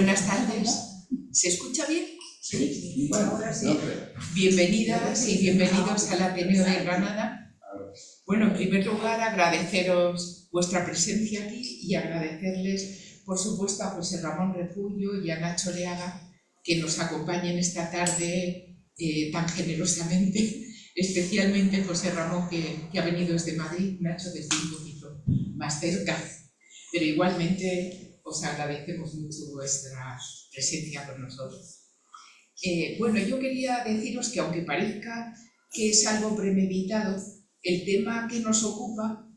Buenas tardes. ¿Se escucha bien? Sí. Ahora sí. Bienvenidas y bienvenidos al Ateneo de Granada. Bueno, en primer lugar, agradeceros vuestra presencia aquí y agradecerles, por supuesto, a José Ramón Repullo y a Nacho Leaga que nos acompañen esta tarde tan generosamente, especialmente José Ramón que ha venido desde Madrid, Nacho desde un poquito más cerca, pero igualmente os agradecemos mucho vuestra presencia con nosotros. Bueno, yo quería deciros que aunque parezca que es algo premeditado, el tema que nos ocupa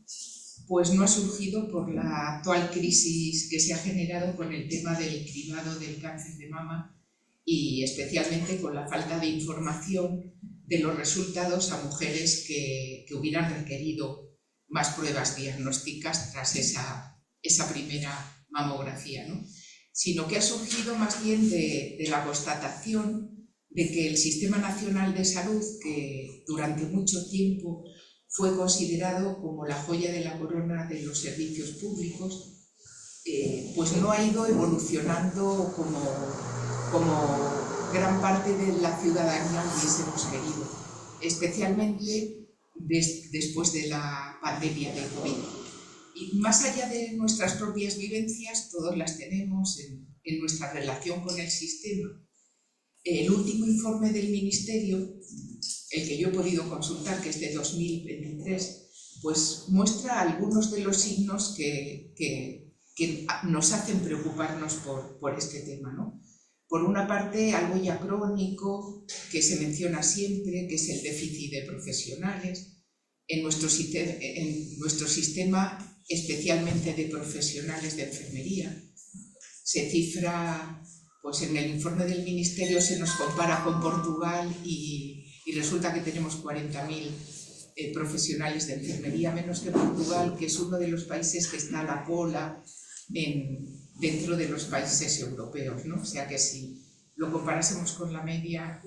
pues no ha surgido por la actual crisis que se ha generado con el tema del cribado del cáncer de mama y especialmente con la falta de información de los resultados a mujeres que hubieran requerido más pruebas diagnósticas tras esa primera mamografía, ¿no? Sino que ha surgido más bien de la constatación de que el Sistema Nacional de Salud, que durante mucho tiempo fue considerado como la joya de la corona de los servicios públicos, pues no ha ido evolucionando como gran parte de la ciudadanía hubiésemos querido, especialmente después de la pandemia de COVID. Y más allá de nuestras propias vivencias, todos las tenemos en nuestra relación con el sistema. El último informe del Ministerio, el que yo he podido consultar, que es de 2023, pues muestra algunos de los signos que nos hacen preocuparnos por este tema, ¿no? Por una parte, algo ya crónico, que se menciona siempre, que es el déficit de profesionales. En nuestro sistema, especialmente de profesionales de enfermería, se cifra, pues en el informe del Ministerio se nos compara con Portugal y resulta que tenemos 40.000 profesionales de enfermería menos que Portugal, que es uno de los países que está a la cola dentro de los países europeos, ¿no? O sea que si lo comparásemos con la media,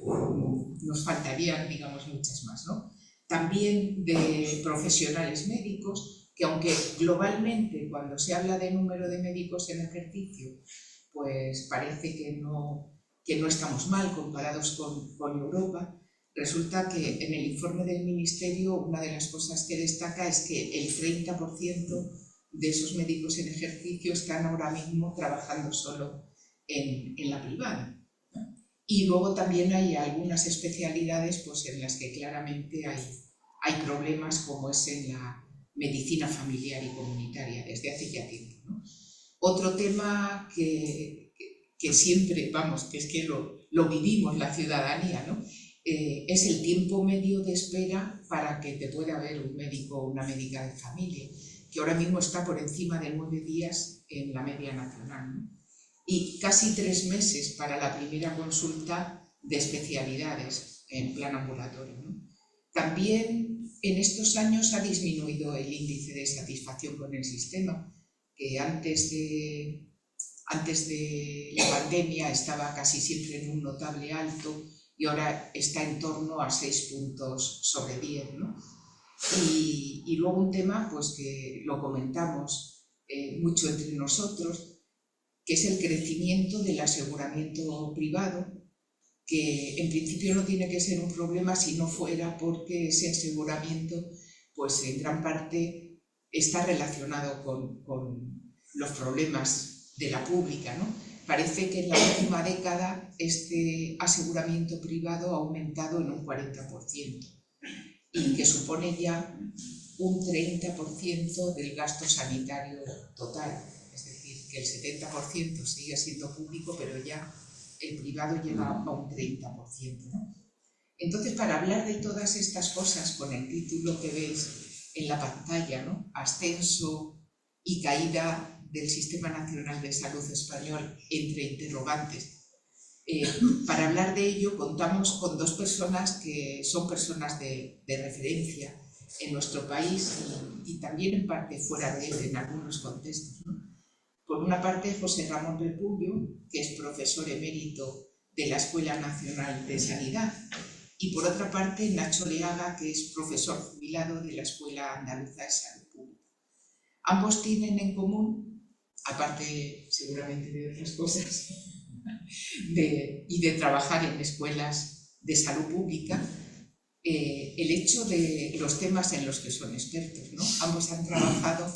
nos faltarían, digamos, muchas más, ¿no? También de profesionales médicos, que aunque globalmente cuando se habla de número de médicos en ejercicio, pues parece que no estamos mal comparados con Europa, resulta que en el informe del Ministerio una de las cosas que destaca es que el 30% de esos médicos en ejercicio están ahora mismo trabajando solo en la privada, ¿no? Y luego también hay algunas especialidades pues, en las que claramente hay problemas, como es en la medicina familiar y comunitaria, desde hace ya tiempo, ¿no? Otro tema que siempre, vamos, que es que lo vivimos la ciudadanía, ¿no? Es el tiempo medio de espera para que te pueda ver un médico o una médica de familia, que ahora mismo está por encima de 9 días en la media nacional, ¿no? Y casi 3 meses para la primera consulta de especialidades en plan ambulatorio, ¿no? También en estos años ha disminuido el índice de satisfacción con el sistema, que antes de la pandemia estaba casi siempre en un notable alto y ahora está en torno a 6 puntos sobre 10, ¿no? Y luego un tema pues, que lo comentamos mucho entre nosotros, que es el crecimiento del aseguramiento privado, que en principio no tiene que ser un problema si no fuera porque ese aseguramiento pues, en gran parte está relacionado con los problemas de la pública, ¿no? Parece que en la última década este aseguramiento privado ha aumentado en un 40% y que supone ya un 30% del gasto sanitario total. Es decir, que el 70% sigue siendo público, pero ya el privado llega a un 30%, ¿no? Entonces, para hablar de todas estas cosas, con el título que veis en la pantalla, ¿no? Ascenso y caída del Sistema Nacional de Salud Español entre interrogantes. Para hablar de ello contamos con 2 personas que son personas de referencia en nuestro país y también en parte fuera de él en algunos contextos, ¿no? Por una parte, José Ramón Repullo, que es profesor emérito de la Escuela Nacional de Sanidad, y por otra parte, Nacho Leaga, que es profesor jubilado de la Escuela Andaluza de Salud Pública. Ambos tienen en común aparte seguramente de otras cosas, y de trabajar en escuelas de salud pública, el hecho de los temas en los que son expertos, ¿no? Ambos han trabajado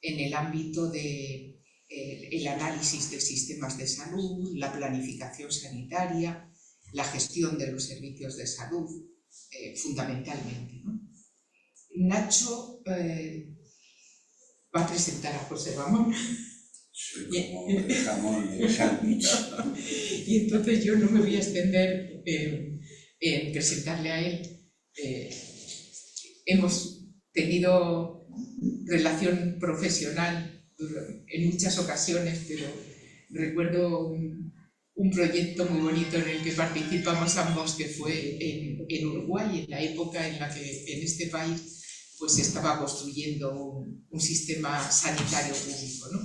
en el ámbito de el análisis de sistemas de salud, la planificación sanitaria, la gestión de los servicios de salud, fundamentalmente, ¿no? Nacho va a presentar a José Ramón. Soy como el jamón del sándwich. Y entonces yo no me voy a extender en presentarle a él. Hemos tenido relación profesional en muchas ocasiones, pero recuerdo un proyecto muy bonito en el que participamos ambos, que fue en Uruguay, en la época en la que en este país pues se estaba construyendo un sistema sanitario público, ¿no?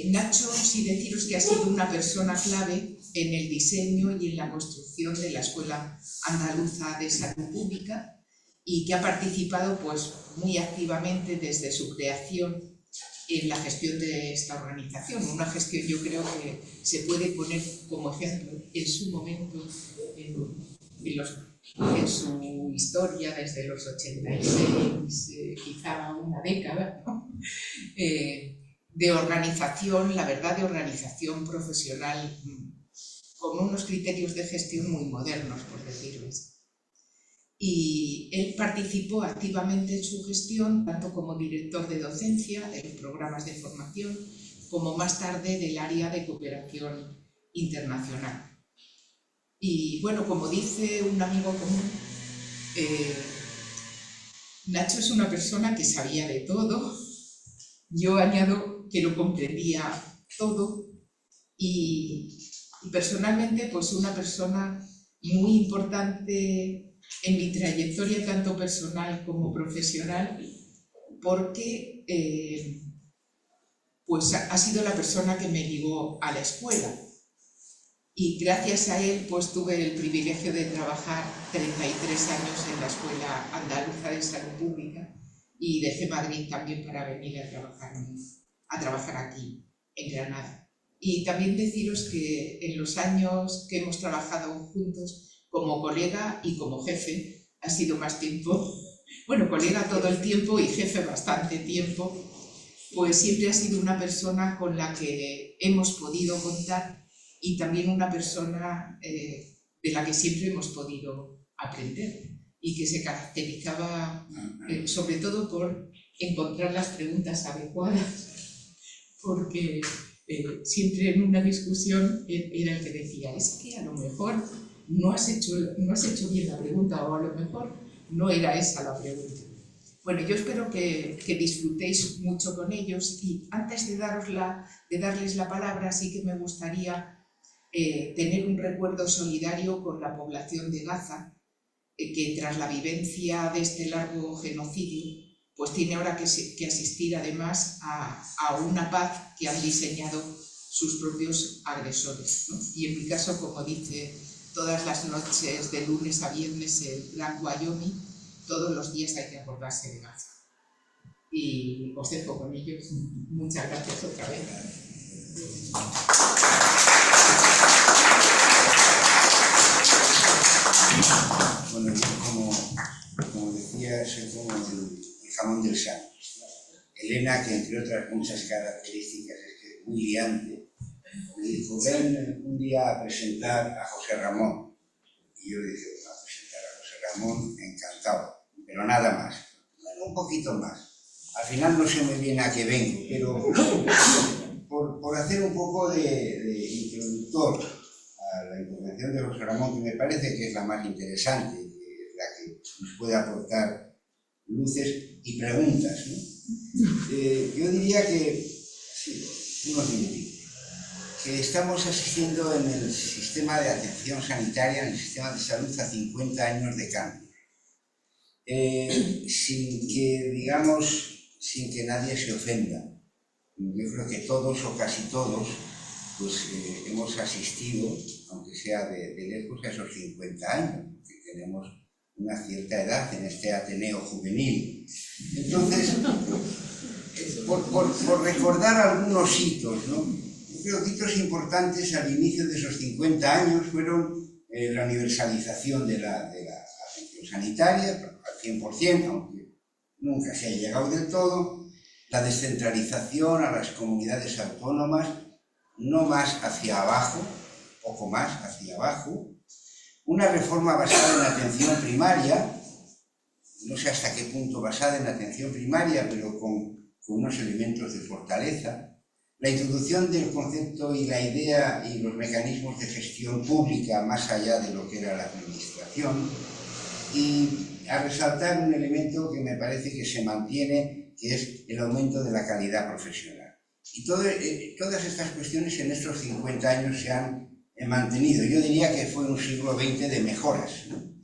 Nacho, sí deciros que ha sido una persona clave en el diseño y en la construcción de la Escuela Andaluza de Salud Pública y que ha participado pues, muy activamente desde su creación en la gestión de esta organización. Una gestión yo creo que se puede poner como ejemplo en su momento, en su historia desde los 86, quizá una década, ¿no? De organización, la verdad, de organización profesional con unos criterios de gestión muy modernos, por decirlo así. Y él participó activamente en su gestión, tanto como director de docencia de los programas de formación, como más tarde del área de cooperación internacional. Y bueno, como dice un amigo común, Nacho es una persona que sabía de todo. Yo añado que lo comprendía todo y personalmente pues una persona muy importante en mi trayectoria tanto personal como profesional, porque pues ha sido la persona que me ligó a la escuela y gracias a él pues tuve el privilegio de trabajar 33 años en la Escuela Andaluza de Salud Pública y dejé Madrid también para venir a trabajar aquí, en Granada. Y también deciros que en los años que hemos trabajado juntos, como colega y como jefe, ha sido más tiempo, bueno, colega todo el tiempo y jefe bastante tiempo, pues siempre ha sido una persona con la que hemos podido contar y también una persona de la que siempre hemos podido aprender y que se caracterizaba sobre todo por encontrar las preguntas adecuadas, porque siempre en una discusión era el que decía, es que a lo mejor no has hecho bien la pregunta, o a lo mejor no era esa la pregunta. Bueno, yo espero que disfrutéis mucho con ellos y antes de darles la palabra sí que me gustaría tener un recuerdo solidario con la población de Gaza, que tras la vivencia de este largo genocidio, pues tiene ahora que asistir además a una paz que han diseñado sus propios agresores, ¿no? Y en mi caso, como dice, todas las noches de lunes a viernes el Black Wyoming, todos los días hay que acordarse de Gaza. Y os dejo con ellos. Muchas gracias otra vez. Bueno, yo como decía, soy como el jamón del sándwich. Elena, que entre otras muchas características es que es muy liante, me dijo, ven un día a presentar a José Ramón. Y yo dije, a presentar a José Ramón, encantado, pero nada más. Bueno, un poquito más. Al final no sé muy bien a qué vengo, pero por hacer un poco de introductor a la intervención de José Ramón, que me parece que es la más interesante, la que nos puede aportar luces y preguntas, ¿no? Yo diría que, sí, unos minutos, que estamos asistiendo en el sistema de atención sanitaria, en el sistema de salud, a 50 años de cambio. Sin que nadie se ofenda. Yo creo que todos o casi todos pues, hemos asistido, aunque sea de lejos, a esos 50 años, porque tenemos una cierta edad en este Ateneo juvenil. Entonces, por recordar algunos hitos, ¿no? Yo creo que hitos importantes al inicio de esos 50 años fueron la universalización de la atención sanitaria, al 100%, aunque nunca se haya llegado del todo, la descentralización a las comunidades autónomas, no más hacia abajo, poco más hacia abajo, una reforma basada en la atención primaria, no sé hasta qué punto basada en la atención primaria, pero con unos elementos de fortaleza, la introducción del concepto y la idea y los mecanismos de gestión pública más allá de lo que era la administración, y a resaltar un elemento que me parece que se mantiene, que es el aumento de la calidad profesional. Y todas estas cuestiones en estos 50 años se han mantenido. Yo diría que fue un siglo XX de mejoras, ¿no?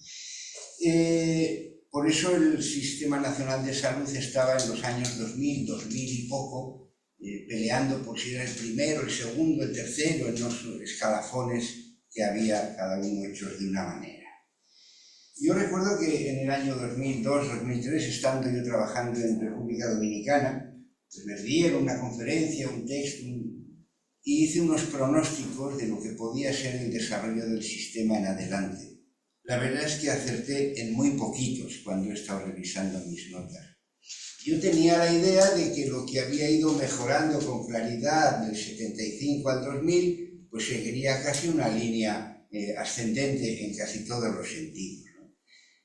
Por eso el Sistema Nacional de Salud estaba en los años 2000, 2000 y poco, peleando por si era el primero, el segundo, el tercero, en los escalafones que había cada uno hechos de una manera. Yo recuerdo que en el año 2002, 2003, estando yo trabajando en República Dominicana, pues me dieron una conferencia, un texto, y hice unos pronósticos de lo que podía ser el desarrollo del sistema en adelante. La verdad es que acerté en muy poquitos cuando he estado revisando mis notas. Yo tenía la idea de que lo que había ido mejorando con claridad del 75 al 2000, pues seguiría casi una línea ascendente en casi todos los sentidos, ¿no?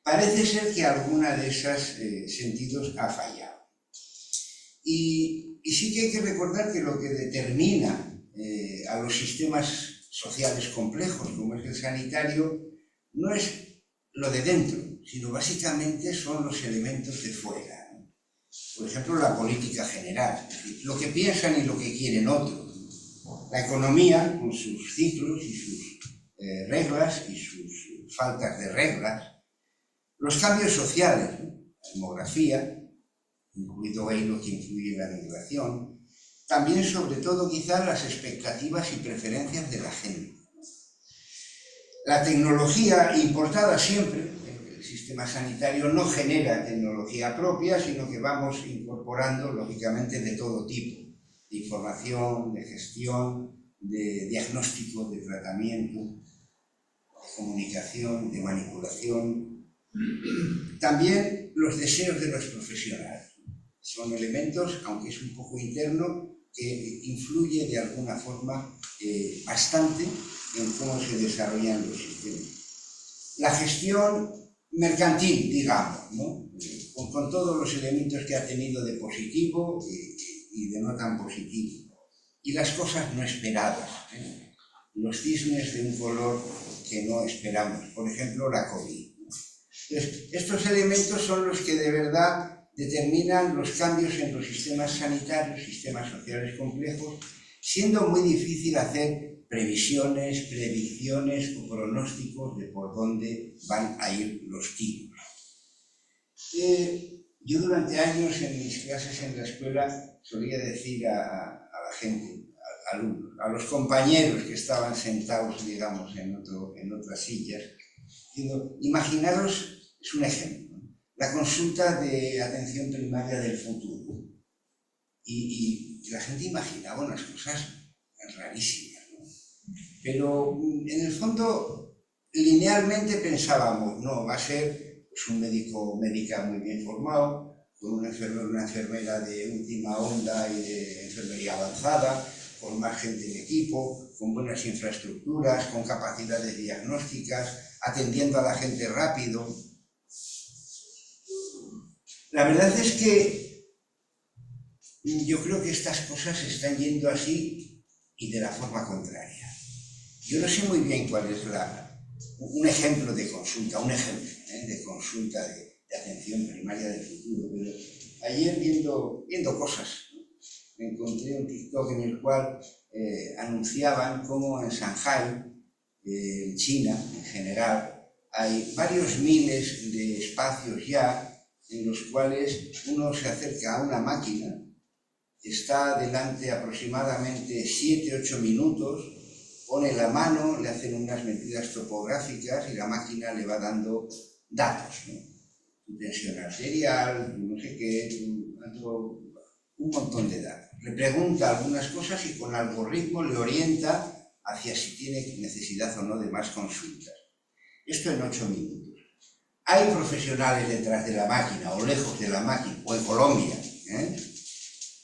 Parece ser que alguna de esos sentidos ha fallado. Y sí que hay que recordar que lo que determina a los sistemas sociales complejos, como es el sanitario, no es lo de dentro, sino básicamente son los elementos de fuera, ¿no? Por ejemplo, la política general, es decir, lo que piensan y lo que quieren otros. La economía, con sus ciclos y sus reglas y sus faltas de reglas. Los cambios sociales, ¿no? La demografía, incluido ahí lo que influye en la migración. También, sobre todo, quizás las expectativas y preferencias de la gente. La tecnología importada siempre, el sistema sanitario no genera tecnología propia, sino que vamos incorporando, lógicamente, de todo tipo, de información, de gestión, de diagnóstico, de tratamiento, de comunicación, de manipulación. También los deseos de los profesionales. Son elementos, aunque es un poco interno, que influye de alguna forma bastante en cómo se desarrollan los sistemas. La gestión mercantil, digamos, ¿no? Con todos los elementos que ha tenido de positivo y de no tan positivo. Y las cosas no esperadas, ¿eh? Los cisnes de un color que no esperamos, por ejemplo, la COVID, ¿no? Entonces, estos elementos son los que de verdad determinan los cambios en los sistemas sanitarios, sistemas sociales complejos, siendo muy difícil hacer previsiones, predicciones o pronósticos de por dónde van a ir los tiros. Yo durante años en mis clases en la escuela solía decir a la gente, a alumnos, a los compañeros que estaban sentados, digamos, en otras sillas, diciendo, imaginaros, es un ejemplo, ¿no? La consulta de atención primaria del futuro. Y la gente imaginaba unas cosas rarísimas, ¿no? Pero en el fondo, linealmente pensábamos, no, va a ser pues, un médico o médica muy bien formado, con una enfermera de última onda y de enfermería avanzada, con más gente en equipo, con buenas infraestructuras, con capacidades diagnósticas, atendiendo a la gente rápido. La verdad es que yo creo que estas cosas se están yendo así y de la forma contraria. Yo no sé muy bien cuál es un ejemplo de consulta, de consulta de atención primaria del futuro, pero ayer viendo cosas, ¿no? Me encontré un TikTok en el cual anunciaban cómo en Shanghái, en China en general, hay varios miles de espacios ya en los cuales uno se acerca a una máquina, está delante aproximadamente 7-8 minutos, pone la mano, le hacen unas medidas topográficas y la máquina le va dando datos, ¿no? Tu tensión arterial, tu no sé qué, un montón de datos. Le pregunta algunas cosas y con algoritmo le orienta hacia si tiene necesidad o no de más consultas. Esto en 8 minutos. Hay profesionales detrás de la máquina o lejos de la máquina, o en Colombia.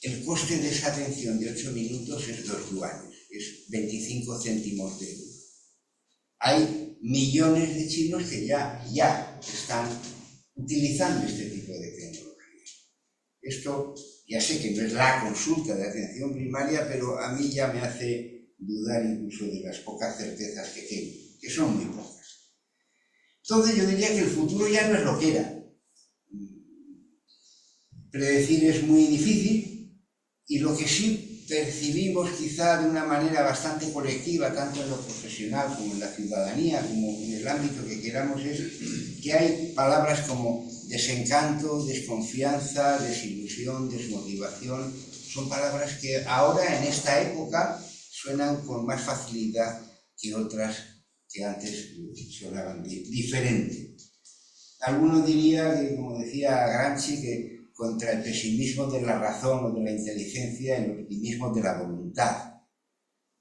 El coste de esa atención de 8 minutos es 2 yuanes, es 25 céntimos de euro. Hay millones de chinos que ya están utilizando este tipo de tecnología. Esto ya sé que no es la consulta de atención primaria, pero a mí ya me hace dudar incluso de las pocas certezas que tengo, que son muy pocas. Entonces yo diría que el futuro ya no es lo que era. Predecir es muy difícil y lo que sí percibimos quizá de una manera bastante colectiva, tanto en lo profesional como en la ciudadanía, como en el ámbito que queramos, es que hay palabras como desencanto, desconfianza, desilusión, desmotivación. Son palabras que ahora, en esta época, suenan con más facilidad que otras que antes sonaban diferente. Alguno diría que, como decía Gramsci, que contra el pesimismo de la razón o de la inteligencia, el optimismo de la voluntad.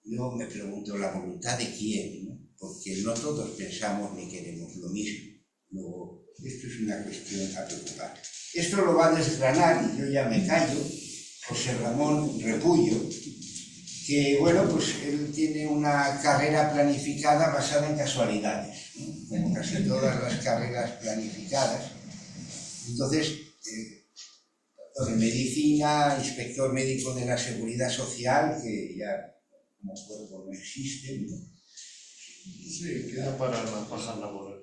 Yo me pregunto, ¿la voluntad de quién? ¿No? Porque no todos pensamos ni queremos lo mismo. Luego, esto es una cuestión a preocupar. Esto lo va a desgranar, y yo ya me callo, José Ramón Repullo, que, bueno, pues él tiene una carrera planificada basada en casualidades, ¿no? Como casi todas las carreras planificadas. Entonces, doctor en medicina, inspector médico de la Seguridad Social, que ya como cuerpo no existe, ¿no? Sí, queda para las bajas laborales.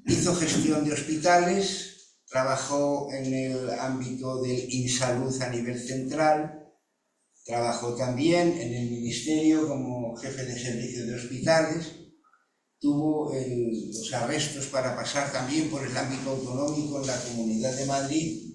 Hizo gestión de hospitales, trabajó en el ámbito del InSalud a nivel central, trabajó también en el Ministerio como jefe de servicio de hospitales, tuvo los arrestos para pasar también por el ámbito autonómico en la Comunidad de Madrid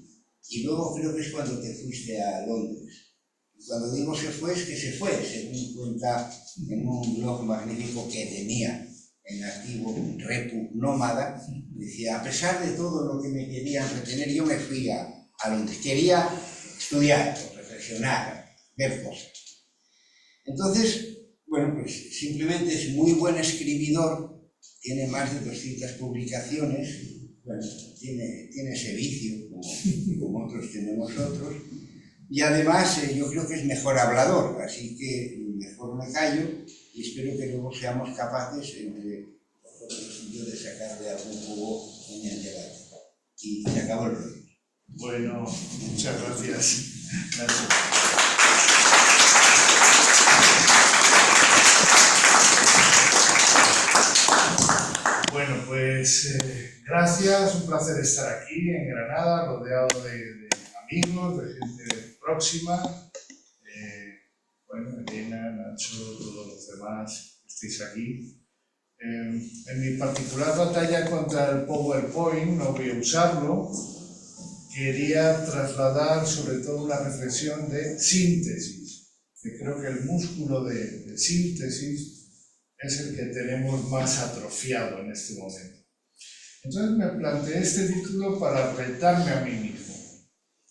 y luego creo que es cuando te fuiste a Londres. Y cuando digo se fue, es que se fue, según cuenta en un blog magnífico que tenía en activo, Repu Nómada, decía, a pesar de todo lo que me querían retener, yo me fui a Londres. Quería estudiar, reflexionar, ver cosas. Entonces, bueno, pues simplemente es muy buen escribidor, tiene más de 200 publicaciones, bueno, tiene ese vicio, como otros tenemos otros, y además yo creo que es mejor hablador, así que mejor me callo y espero que luego seamos capaces entre vosotros y yo de sacarle algún jugo en el debate. Y se acabó el rollo. Bueno, muchas gracias. Gracias. Bueno, pues gracias, un placer estar aquí en Granada, rodeado de amigos, de gente próxima. Bueno, Elena, Nacho, todos los demás que estéis aquí. En mi particular batalla contra el PowerPoint, no voy a usarlo, quería trasladar sobre todo una reflexión de síntesis, que creo que el músculo de síntesis es el que tenemos más atrofiado en este momento. Entonces me planteé este título para retarme a mí mismo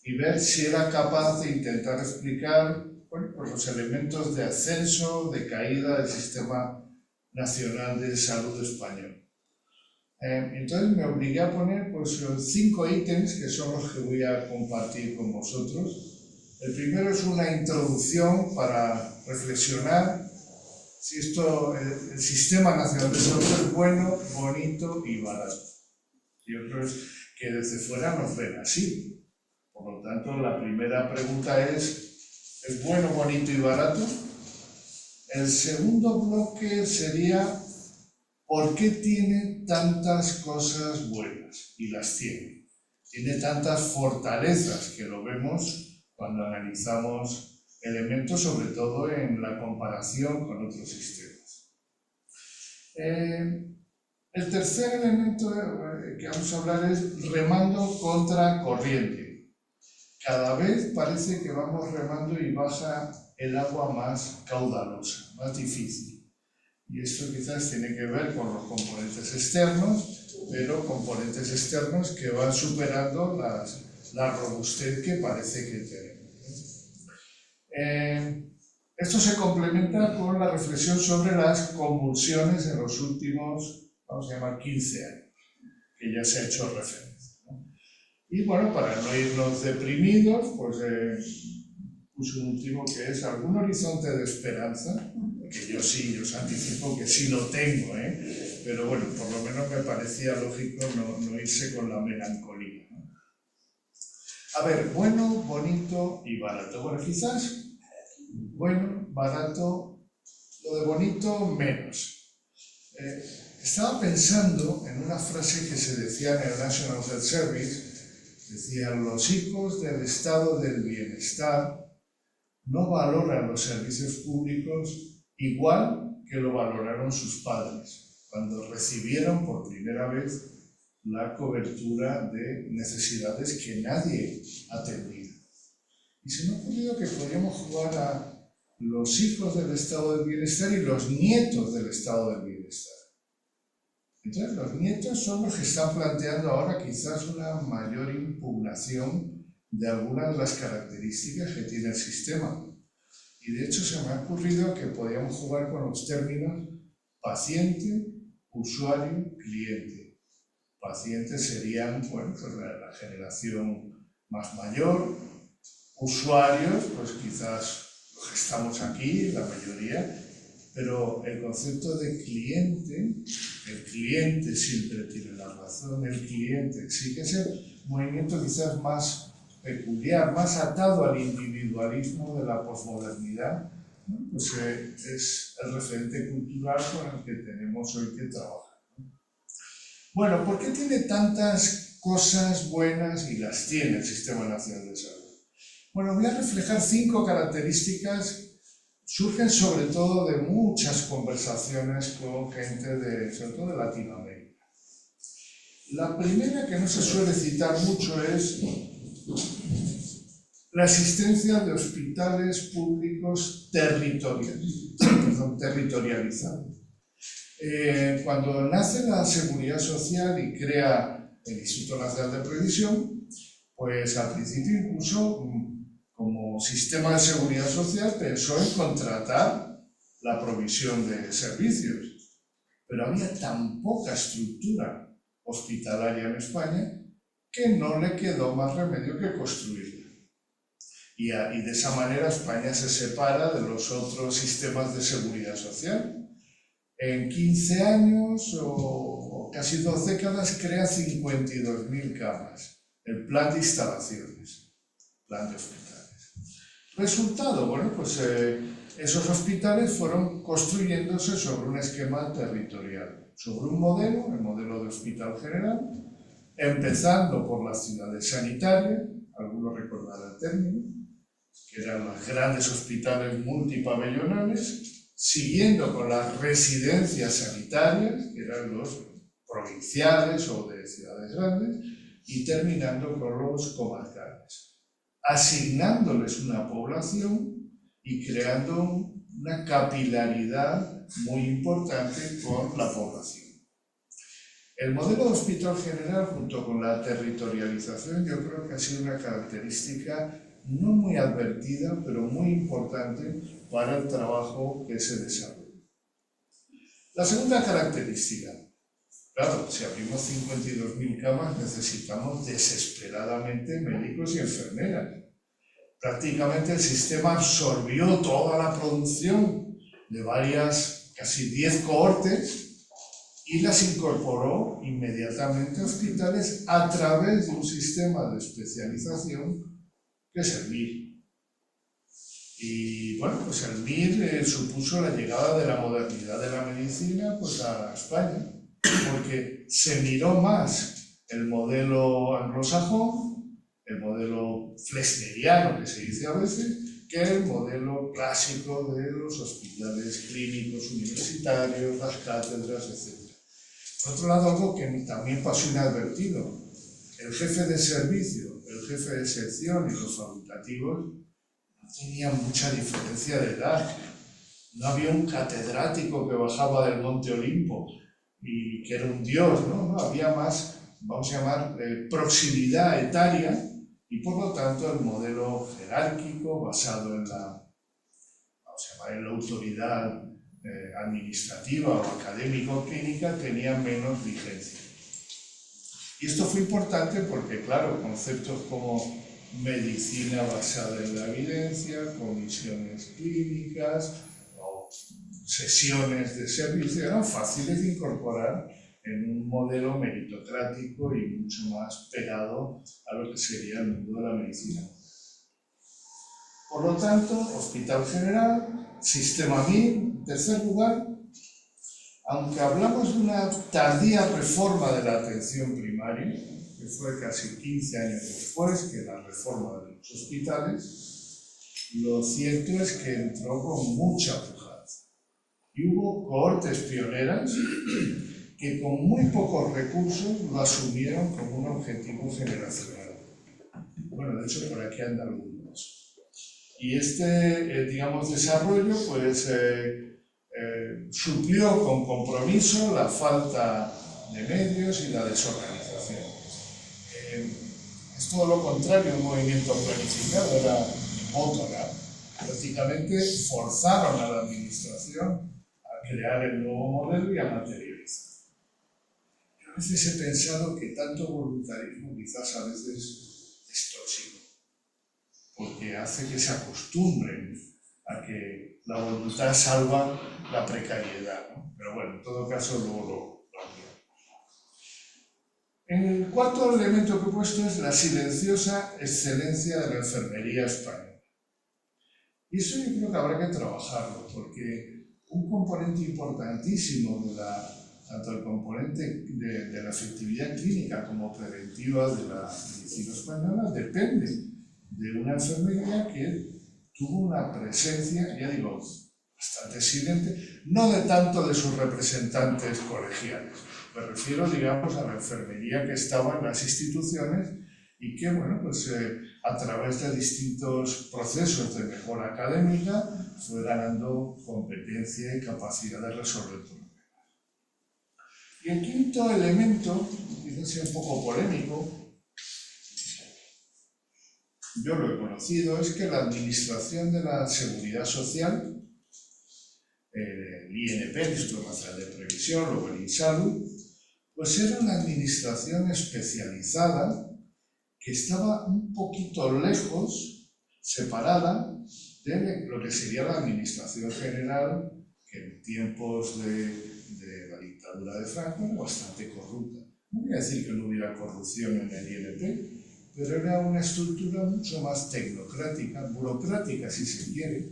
y ver si era capaz de intentar explicar, bueno, pues los elementos de ascenso, de caída del Sistema Nacional de Salud español. Entonces me obligué a poner pues 5 ítems que son los que voy a compartir con vosotros. El primero es una introducción para reflexionar si el Sistema Nacional de Salud es bueno, bonito y barato. Y otro es que desde fuera nos ven así. Por lo tanto, la primera pregunta es bueno, bonito y barato? El segundo bloque sería ¿por qué tiene tantas cosas buenas? Y las tiene. Tiene tantas fortalezas que lo vemos cuando analizamos elementos, sobre todo en la comparación con otros sistemas. El tercer elemento que vamos a hablar es remando contra corriente. Cada vez parece que vamos remando y baja el agua más caudalosa, más difícil. Y esto quizás tiene que ver con los componentes externos, pero componentes externos que van superando la robustez que parece que tenemos. Esto se complementa con la reflexión sobre las convulsiones en los últimos, vamos a llamar, 15 años, que ya se ha hecho referencia, ¿no? Y bueno, para no irnos deprimidos, pues puse un último que es algún horizonte de esperanza, que yo sí, os anticipo que sí lo tengo, pero bueno, por lo menos me parecía lógico no irse con la melancolía, ¿no? A ver, bueno, bonito y barato. Bueno, quizás bueno, barato, lo de bonito menos. Estaba pensando en una frase que se decía en el National Health Service, decían: los hijos del estado del bienestar no valoran los servicios públicos igual que lo valoraron sus padres cuando recibieron por primera vez la cobertura de necesidades que nadie atendía. Y se me ha ocurrido que podríamos jugar a los hijos del estado del bienestar y los nietos del estado del bienestar. Entonces, los nietos son los que están planteando ahora quizás una mayor impugnación de algunas de las características que tiene el sistema. Y de hecho se me ha ocurrido que podríamos jugar con los términos paciente, usuario, cliente. Pacientes serían, bueno, pues la generación más mayor. Usuarios, pues quizás los que estamos aquí, la mayoría, pero el concepto de cliente, el cliente siempre tiene la razón, el cliente sí que es el movimiento quizás más peculiar, más atado al individualismo de la posmodernidad, ¿no? Pues es el referente cultural con el que tenemos hoy que trabajar, ¿no? Bueno, ¿por qué tiene tantas cosas buenas y las tiene el Sistema Nacional de Salud? Bueno, voy a reflejar 5 características. Surgen sobre todo de muchas conversaciones con gente sobre todo de Latinoamérica. La primera, que no se suele citar mucho, es la existencia de hospitales públicos territorializados. Cuando nace la Seguridad Social y crea el Instituto Nacional de Previsión, pues al principio incluso como sistema de seguridad social pensó en contratar la provisión de servicios, pero había tan poca estructura hospitalaria en España que no le quedó más remedio que construirla. Y de esa manera España se separa de los otros sistemas de seguridad social. En 15 años o casi 2 décadas crea 52.000 camas, el plan de instalaciones, plan de hospitales. Resultado, bueno, pues esos hospitales fueron construyéndose sobre un esquema territorial, sobre un modelo, el modelo de hospital general, empezando por las ciudades sanitarias, algunos recordarán el término, que eran los grandes hospitales multipabellonales, siguiendo con las residencias sanitarias, que eran los provinciales o de ciudades grandes, y terminando con los comarcales, asignándoles una población y creando una capilaridad muy importante con la población. El modelo de hospital general, junto con la territorialización, yo creo que ha sido una característica no muy advertida, pero muy importante para el trabajo que se desarrolla. La segunda característica. Claro, si abrimos 52.000 camas, necesitamos desesperadamente médicos y enfermeras. Prácticamente el sistema absorbió toda la producción de casi 10 cohortes y las incorporó inmediatamente a hospitales a través de un sistema de especialización que es el MIR. Y bueno, pues el MIR supuso la llegada de la modernidad de la medicina pues, a España, porque se miró más el modelo anglosajón, el modelo flexneriano que se dice a veces, que el modelo clásico de los hospitales clínicos universitarios, las cátedras, etc. Por otro lado, algo que también pasó inadvertido, el jefe de servicio, el jefe de sección y los facultativos no tenían mucha diferencia de edad. No había un catedrático que bajaba del Monte Olimpo y que era un dios, ¿no? No había más, vamos a llamar, proximidad etaria, y por lo tanto el modelo jerárquico basado en la autoridad administrativa o académico-clínica tenía menos vigencia. Y esto fue importante porque, claro, conceptos como medicina basada en la evidencia, comisiones clínicas o sesiones de servicio eran fáciles de incorporar en un modelo meritocrático y mucho más pegado a lo que sería el mundo de la medicina. Por lo tanto, Hospital General, Sistema MIR, en tercer lugar, aunque hablamos de una tardía reforma de la atención primaria, que fue casi 15 años después que la reforma de los hospitales, lo cierto es que entró con mucha pujanza. Y hubo cohortes pioneras que con muy pocos recursos lo asumieron como un objetivo generacional. Bueno, de hecho, por aquí andan algunos. Y este, digamos, desarrollo, pues, suplió con compromiso la falta de medios y la desorganización. Es todo lo contrario, un movimiento planificado, era bottom-up. Prácticamente forzaron a la administración a crear el nuevo modelo y a materializar. Yo a veces he pensado que tanto voluntarismo quizás a veces es tóxico, porque hace que se acostumbren a que la voluntad salva la precariedad, ¿no? Pero bueno, en todo caso luego lo El cuarto elemento que he puesto es la silenciosa excelencia de la enfermería española. Y eso yo creo que habrá que trabajarlo, porque un componente importantísimo de tanto el componente de la efectividad clínica como preventiva de la medicina española depende de una enfermería que tuvo una presencia, ya digo, bastante silente, no de tanto de sus representantes colegiales. Me refiero, digamos, a la enfermería que estaba en las instituciones y que, bueno, pues a través de distintos procesos de mejora académica fue ganando competencia y capacidad de resolver problemas. Y el quinto elemento, quizás sea un poco polémico, yo lo he conocido, es que la Administración de la Seguridad Social, el INP, el Instituto Nacional de Previsión, luego el INSALU, pues era una administración especializada que estaba un poquito lejos, separada de lo que sería la Administración General, que en tiempos de la dictadura de Franco era bastante corrupta. No voy a decir que no hubiera corrupción en el INP, pero era una estructura mucho más tecnocrática, burocrática si se quiere.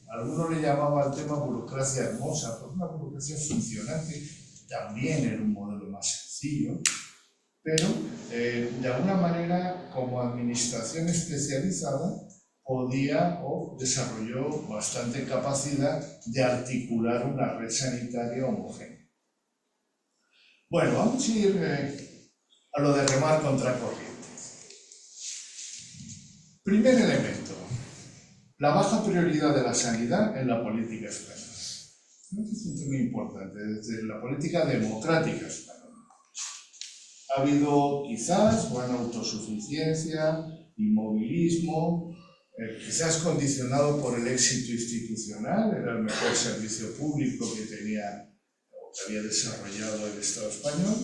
Algunos le llamaban al tema burocracia hermosa, porque una burocracia funcionante también era un modelo más sencillo, pero de alguna manera como administración especializada podía o desarrolló bastante capacidad de articular una red sanitaria homogénea. Bueno, vamos a ir a lo de remar contra corriente. Primer elemento, la baja prioridad de la sanidad en la política española. Este es un tema importante, desde la política democrática española. Ha habido quizás buena autosuficiencia, inmovilismo, quizás condicionado por el éxito institucional, era el mejor servicio público que tenía o que había desarrollado el Estado español,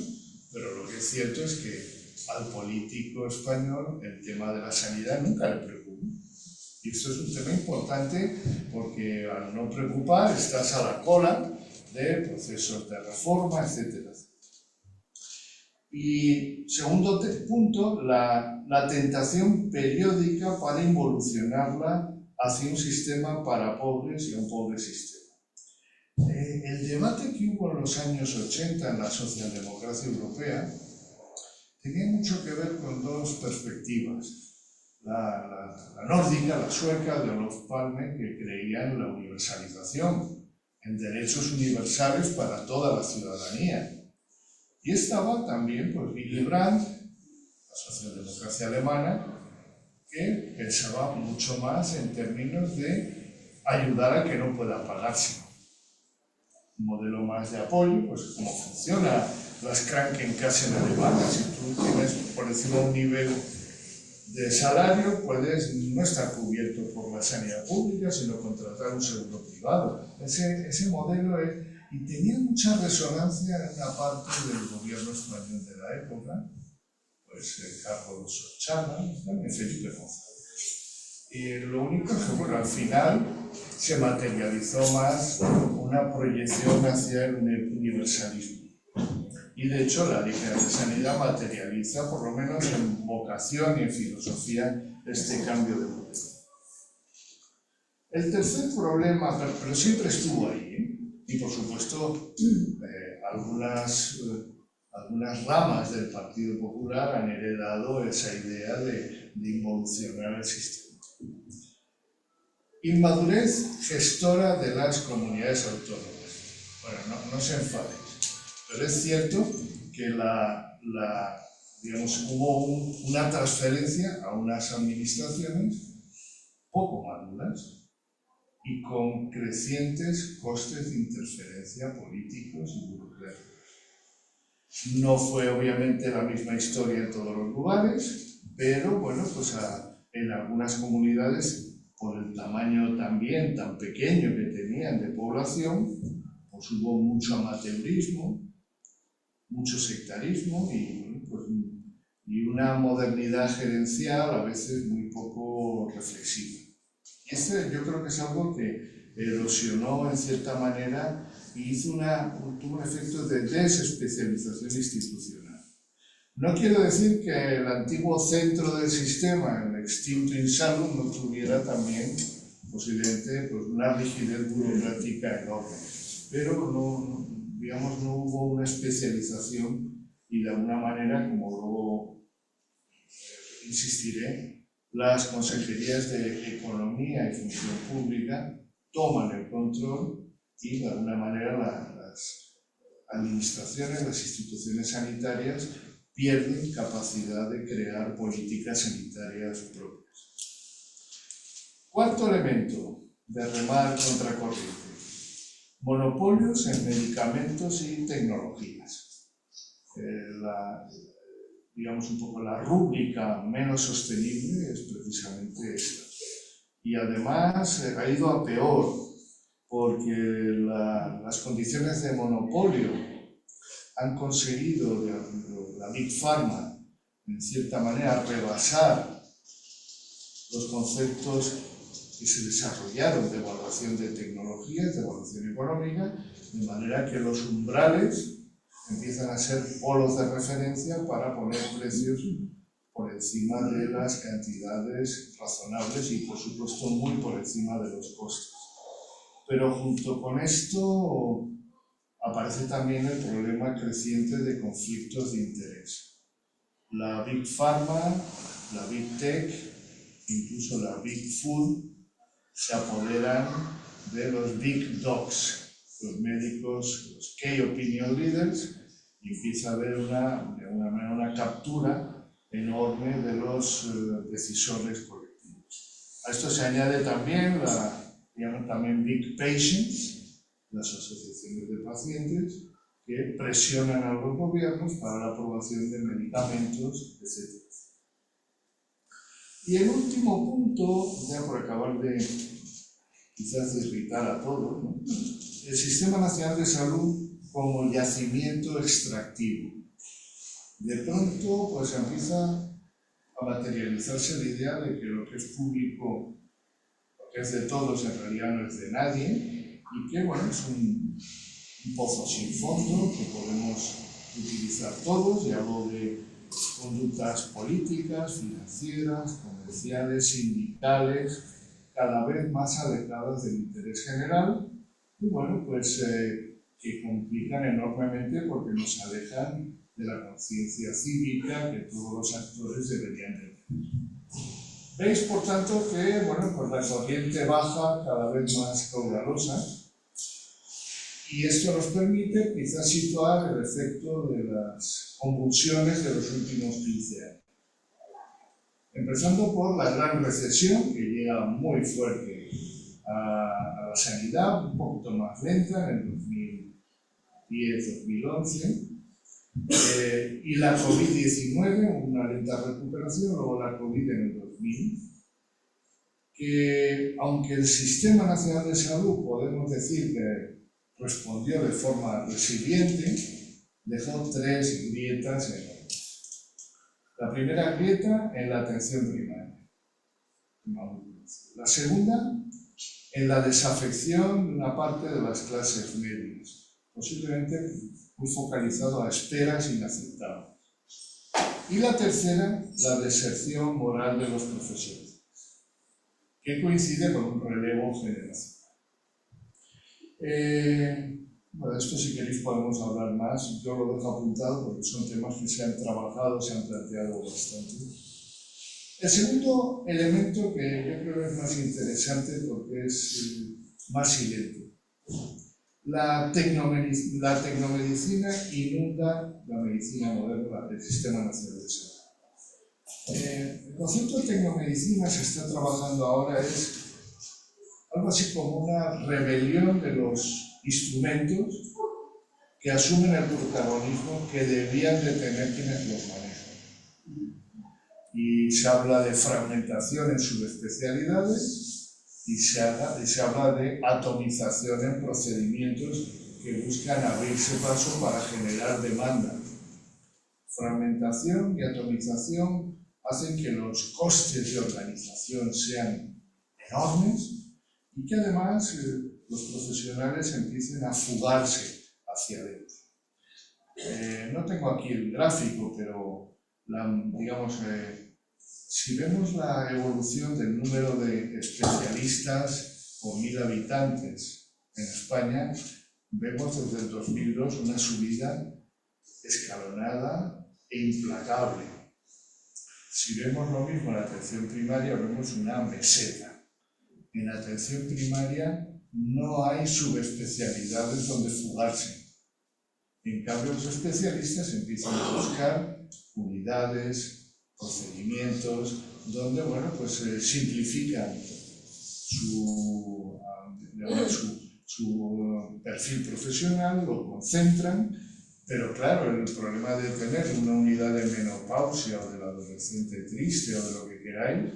pero lo que es cierto es que al político español el tema de la sanidad nunca le preocupó. Y esto es un tema importante porque al no preocupar estás a la cola de procesos de reforma, etc. Y segundo punto, la tentación periódica para involucionarla hacia un sistema para pobres y un pobre sistema. El debate que hubo en los años 80 en la socialdemocracia europea tenía mucho que ver con dos perspectivas. La nórdica, la sueca, de Olof Palme, que creía en la universalización, en derechos universales para toda la ciudadanía. Y estaba también pues, Willy Brandt, la socialdemocracia alemana, que pensaba mucho más en términos de ayudar a que no pueda pagarse. Un modelo más de apoyo, pues cómo funciona las Krankenkassen alemanas. Si tú tienes por encima de un nivel de salario puedes no estar cubierto por la sanidad pública, sino contratar un seguro privado. Ese modelo y tenía mucha resonancia en una parte del gobierno español de la época, pues Carlos Ochana, también Felipe González. Y lo único es que, bueno, al final se materializó más una proyección hacia el universalismo. Y de hecho la Ley General de Sanidad materializa, por lo menos en vocación y en filosofía, este cambio de modelo. El tercer problema, pero siempre estuvo ahí, ¿eh? Y por supuesto algunas ramas del Partido Popular han heredado esa idea de involucionar el sistema. Inmadurez gestora de las comunidades autónomas. Bueno, no se enfaden. Pero es cierto que digamos, hubo una transferencia a unas administraciones poco maduras y con crecientes costes de interferencia políticos y burocráticos. No fue obviamente la misma historia en todos los lugares, pero bueno, pues en algunas comunidades, por el tamaño también tan pequeño que tenían de población, pues hubo mucho amateurismo, mucho sectarismo y una modernidad gerencial a veces muy poco reflexiva. Y yo creo que es algo que erosionó en cierta manera y tuvo un efecto de desespecialización institucional. No quiero decir que el antiguo centro del sistema, el extinto Insalud, no tuviera también posiblemente pues, una rigidez burocrática enorme, pero no hubo una especialización y de alguna manera, como luego insistiré, las consejerías de Economía y Función Pública toman el control y de alguna manera las administraciones, las instituciones sanitarias pierden capacidad de crear políticas sanitarias propias. Cuarto elemento de remar contracorriente. Monopolios en medicamentos y tecnologías. Digamos un poco la rúbrica menos sostenible es precisamente esta. Y además ha ido a peor, porque las condiciones de monopolio han conseguido, la Big Pharma, en cierta manera, rebasar los conceptos que se desarrollaron de evaluación de tecnologías, de evaluación económica, de manera que los umbrales empiezan a ser polos de referencia para poner precios por encima de las cantidades razonables y, por supuesto, muy por encima de los costes. Pero junto con esto aparece también el problema creciente de conflictos de interés. La Big Pharma, la Big Tech, incluso la Big Food, se apoderan de los Big Dogs, los médicos, los Key Opinion Leaders, y empieza a haber de alguna manera una captura enorme de los decisores colectivos. A esto se añade también también Big Patients, las asociaciones de pacientes, que presionan a los gobiernos para la aprobación de medicamentos, etc. Y el último punto, ya por acabar de quizás irritar a todos, ¿no? El Sistema Nacional de Salud como yacimiento extractivo. De pronto pues empieza a materializarse la idea de que lo que es público, lo que es de todos, en realidad no es de nadie, y que bueno, es un pozo sin fondo que podemos utilizar todos. Y hablo de conductas políticas, financieras, comerciales, sindicales, cada vez más alejadas del interés general, y bueno, pues que complican enormemente porque nos alejan de la conciencia cívica que todos los actores deberían tener. Veis, por tanto, que bueno, pues la corriente baja cada vez más caudalosa, y esto nos permite quizás situar el efecto de las convulsiones de los últimos 15 años. Empezando por la gran recesión, que llega muy fuerte a la sanidad, un poquito más lenta en el 2010-2011, Y la COVID-19, una lenta recuperación, luego la COVID en el 2000, que aunque el Sistema Nacional de Salud podemos decir que respondió de forma resiliente, dejó 3 grietas enormes. La primera grieta en la atención primaria. La segunda, en la desafección de una parte de las clases medias, posiblemente muy focalizado a esperas inaceptables. Y la tercera, la deserción moral de los profesores, que coincide con un relevo generacional. Bueno, esto si queréis podemos hablar más, yo lo dejo apuntado porque son temas que se han trabajado, se han planteado bastante. El segundo elemento que yo creo es más interesante porque es más silente. La tecnomedicina inunda la medicina moderna del Sistema Nacional de Salud. El concepto de tecnomedicina se está trabajando ahora es algo así como una rebelión de los instrumentos que asumen el protagonismo que debían de tener quienes los manejan. Y se habla de fragmentación en subespecialidades y se habla de atomización en procedimientos que buscan abrirse paso para generar demanda. Fragmentación y atomización hacen que los costes de organización sean enormes y que además los profesionales empiecen a fugarse hacia adentro. No tengo aquí el gráfico, pero si vemos la evolución del número de especialistas por 1000 habitantes en España, vemos desde el 2002 una subida escalonada e implacable. Si vemos lo mismo en la atención primaria, vemos una meseta. En la atención primaria no hay subespecialidades donde fugarse. En cambio, los especialistas empiezan a buscar unidades, procedimientos, donde simplifican su perfil profesional, lo concentran, pero claro, el problema de tener una unidad de menopausia o del adolescente triste o de lo que queráis,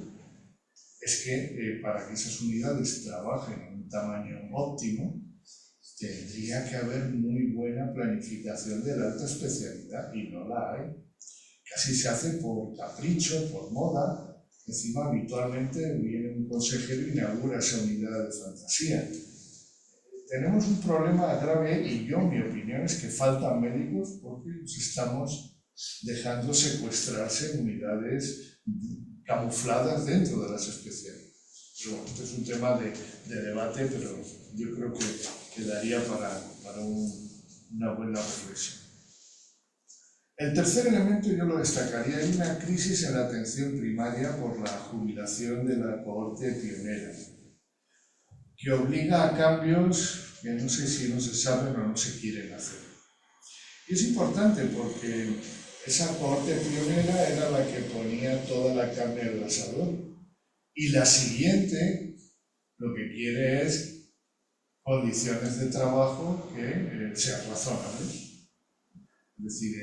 es que para que esas unidades trabajen en un tamaño óptimo, tendría que haber muy buena planificación de la alta especialidad y no la hay. Casi se hace por capricho, por moda. Encima, habitualmente viene un consejero y inaugura esa unidad de fantasía. Tenemos un problema grave y mi opinión es que faltan médicos porque nos estamos dejando secuestrarse en unidades camufladas dentro de las especialidades. Pero bueno, este es un tema de debate, pero yo creo que quedaría para una buena reflexión. El tercer elemento yo lo destacaría, hay una crisis en la atención primaria por la jubilación de la cohorte pionera, que obliga a cambios que no sé si no se saben o no se quieren hacer. Y es importante porque esa cohorte pionera era la que ponía toda la carne al asador. Y la siguiente lo que quiere es condiciones de trabajo que sean razonables. Es decir,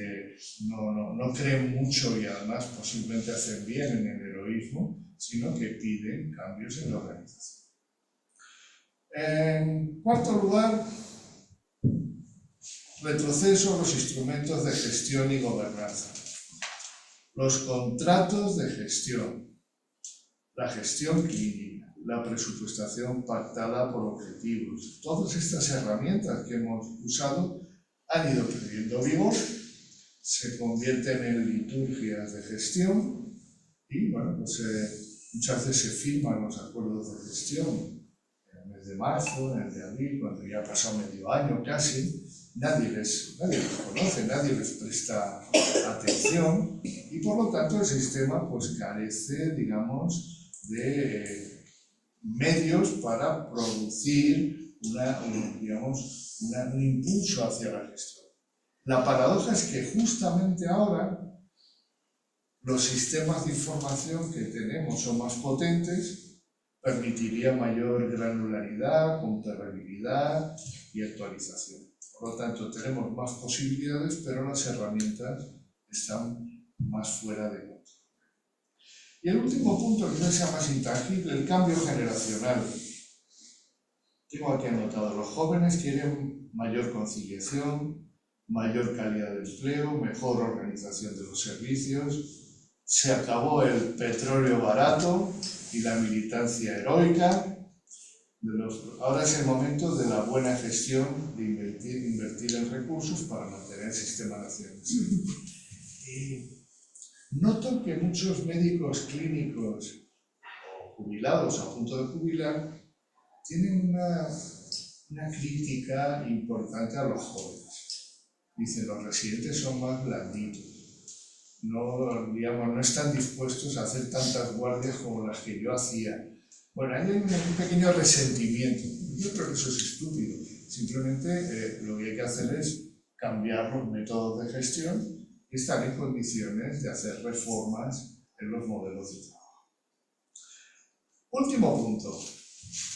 no creen mucho y además posiblemente hacen bien en el heroísmo, sino que piden cambios en la organización. En cuarto lugar, retroceso a los instrumentos de gestión y gobernanza. Los contratos de gestión, la gestión clínica, la presupuestación pactada por objetivos, todas estas herramientas que hemos usado han ido perdiendo vigor, se convierten en liturgias de gestión y muchas veces se firman los acuerdos de gestión en el mes de marzo, en el de abril, cuando ya ha pasado medio año casi, nadie les conoce, nadie les presta atención y por lo tanto el sistema carece, de medios para producir un impulso hacia la gestión. La paradoja es que justamente ahora los sistemas de información que tenemos son más potentes, permitiría mayor granularidad, comparabilidad y actualización. Por lo tanto, tenemos más posibilidades, pero las herramientas están más fuera de control. Y el último punto, quizás sea más intangible, el cambio generacional. Tengo aquí anotado, los jóvenes quieren mayor conciliación, mayor calidad de empleo, mejor organización de los servicios. Se acabó el petróleo barato y la militancia heroica. Ahora es el momento de la buena gestión, de invertir en recursos para mantener el sistema nacional de salud. Y noto que muchos médicos clínicos o jubilados a punto de jubilar tienen una crítica importante a los jóvenes. Dicen, los residentes son más blanditos. No están dispuestos a hacer tantas guardias como las que yo hacía. Bueno, hay un pequeño resentimiento. Yo creo que eso es estúpido. Simplemente lo que hay que hacer es cambiar los métodos de gestión y estar en condiciones de hacer reformas en los modelos de trabajo. Último punto.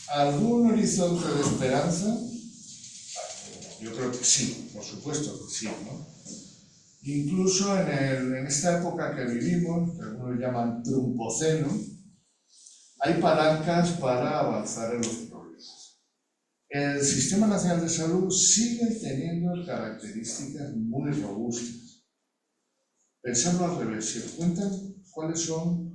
¿Algún horizonte de esperanza? Yo creo que sí, por supuesto que sí, ¿no? Incluso en esta época que vivimos, que algunos llaman trumpoceno, hay palancas para avanzar en los problemas. El Sistema Nacional de Salud sigue teniendo características muy robustas. Pensadlo al revés, si os cuentan cuáles son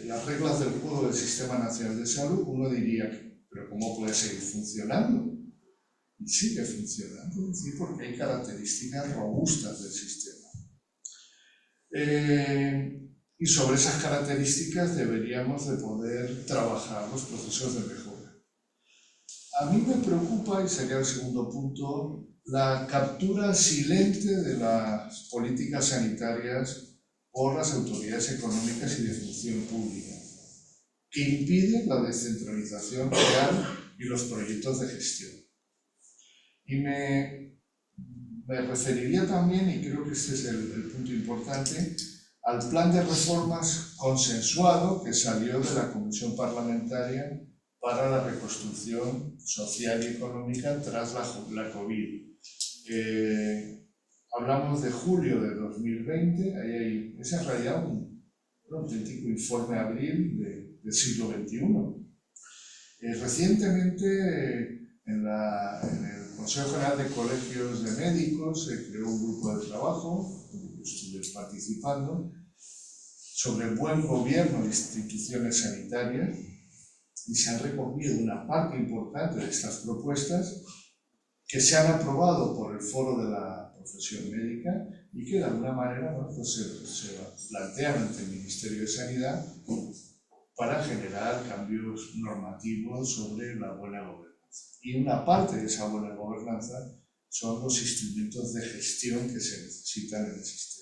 las reglas del juego del Sistema Nacional de Salud, uno diría, pero ¿cómo puede seguir funcionando? Y sigue funcionando, ¿sí? Porque hay características robustas del sistema. Y sobre esas características deberíamos de poder trabajar los procesos de mejora. A mí me preocupa, y sería el segundo punto, la captura silente de las políticas sanitarias por las autoridades económicas y de función pública, que impiden la descentralización real y los proyectos de gestión. Y me referiría también, y creo que este es el punto importante, al plan de reformas consensuado que salió de la Comisión Parlamentaria para la Reconstrucción Social y Económica tras la COVID. Hablamos de julio de 2020, ese es en realidad un auténtico informe abril del siglo XXI. Recientemente, en el Consejo General de Colegios de Médicos se creó un grupo de trabajo, donde yo estuve participando, sobre el buen gobierno de instituciones sanitarias, y se han recogido una parte importante de estas propuestas que se han aprobado por el Foro de la Profesión Médica y que de alguna manera se plantean ante el Ministerio de Sanidad para generar cambios normativos sobre la buena gobernanza. Y una parte de esa buena gobernanza son los instrumentos de gestión que se necesitan en el sistema.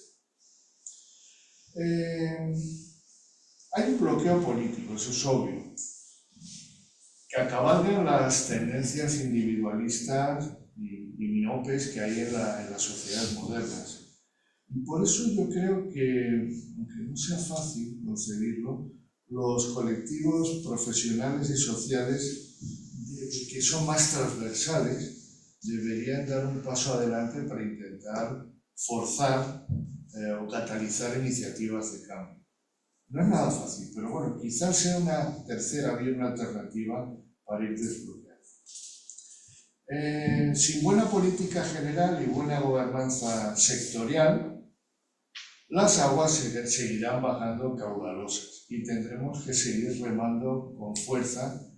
Hay un bloqueo político, eso es obvio, que acabalgan las tendencias individualistas y miopes que hay en las sociedades modernas. Y por eso yo creo que, aunque no sea fácil concebirlo, los colectivos profesionales y sociales que son más transversales deberían dar un paso adelante para intentar forzar o catalizar iniciativas de cambio. No es nada fácil, pero bueno, quizás sea una tercera vía, una alternativa para ir desbloqueando. Sin buena política general y buena gobernanza sectorial, las aguas seguirán bajando caudalosas y tendremos que seguir remando con fuerza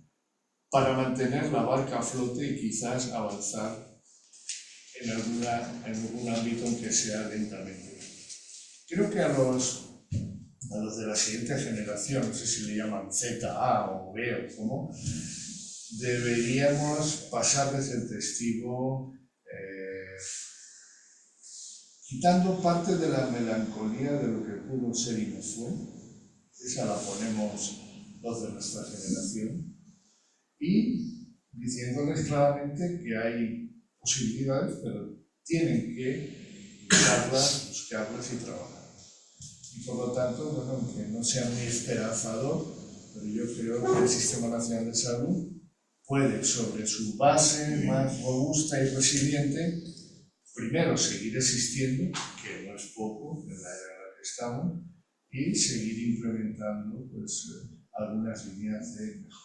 para mantener la barca a flote y quizás avanzar en algún ámbito, aunque sea lentamente. Creo que a los de la siguiente generación, no sé si le llaman Z, A o B o cómo, deberíamos pasarles el testigo quitando parte de la melancolía de lo que pudo ser y no fue. Esa la ponemos los de nuestra generación. Y diciéndoles claramente que hay posibilidades, pero tienen que buscarlas y trabajar. Y por lo tanto, bueno, aunque no sea muy esperanzador, pero yo creo que el Sistema Nacional de Salud puede, sobre su base más robusta y resiliente, primero seguir existiendo, que no es poco en la era en la que estamos, y seguir implementando pues, algunas líneas de mejora.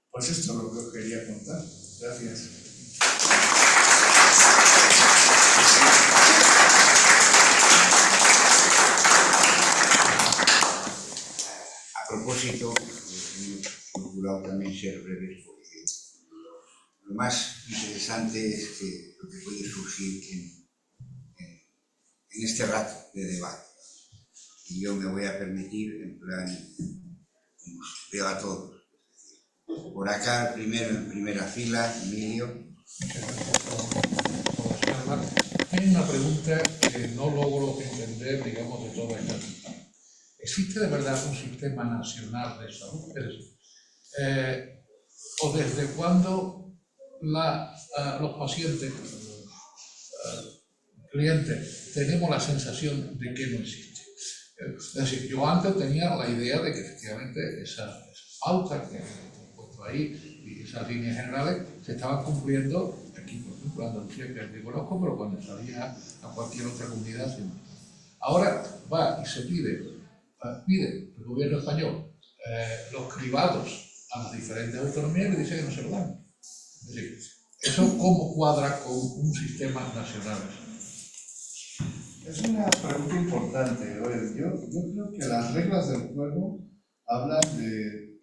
Pues esto es lo que os quería contar. Gracias. A propósito, hemos procurado también ser breves porque lo más interesante es que lo que puede surgir en este rato de debate. Y yo me voy a permitir, en plan, como veo a todos. Por acá, primero en primera fila, Emilio. Hay una pregunta que no logro entender, digamos, de toda esta actividad. ¿Existe de verdad un sistema nacional de salud? Es decir, ¿o desde cuándo los pacientes, clientes, tenemos la sensación de que no existe? Es decir, yo antes tenía la idea de que efectivamente esas pautas que he puesto ahí y esas líneas generales se estaban cumpliendo aquí, por ejemplo, Andalucía, que conozco, pero cuando salía a cualquier otra comunidad. Ahora va y se pide el gobierno español los cribados a las diferentes autonomías y dice que no se lo dan. Es decir, ¿eso cómo cuadra con un sistema nacional? Es una pregunta importante. Yo creo que las reglas del juego hablan de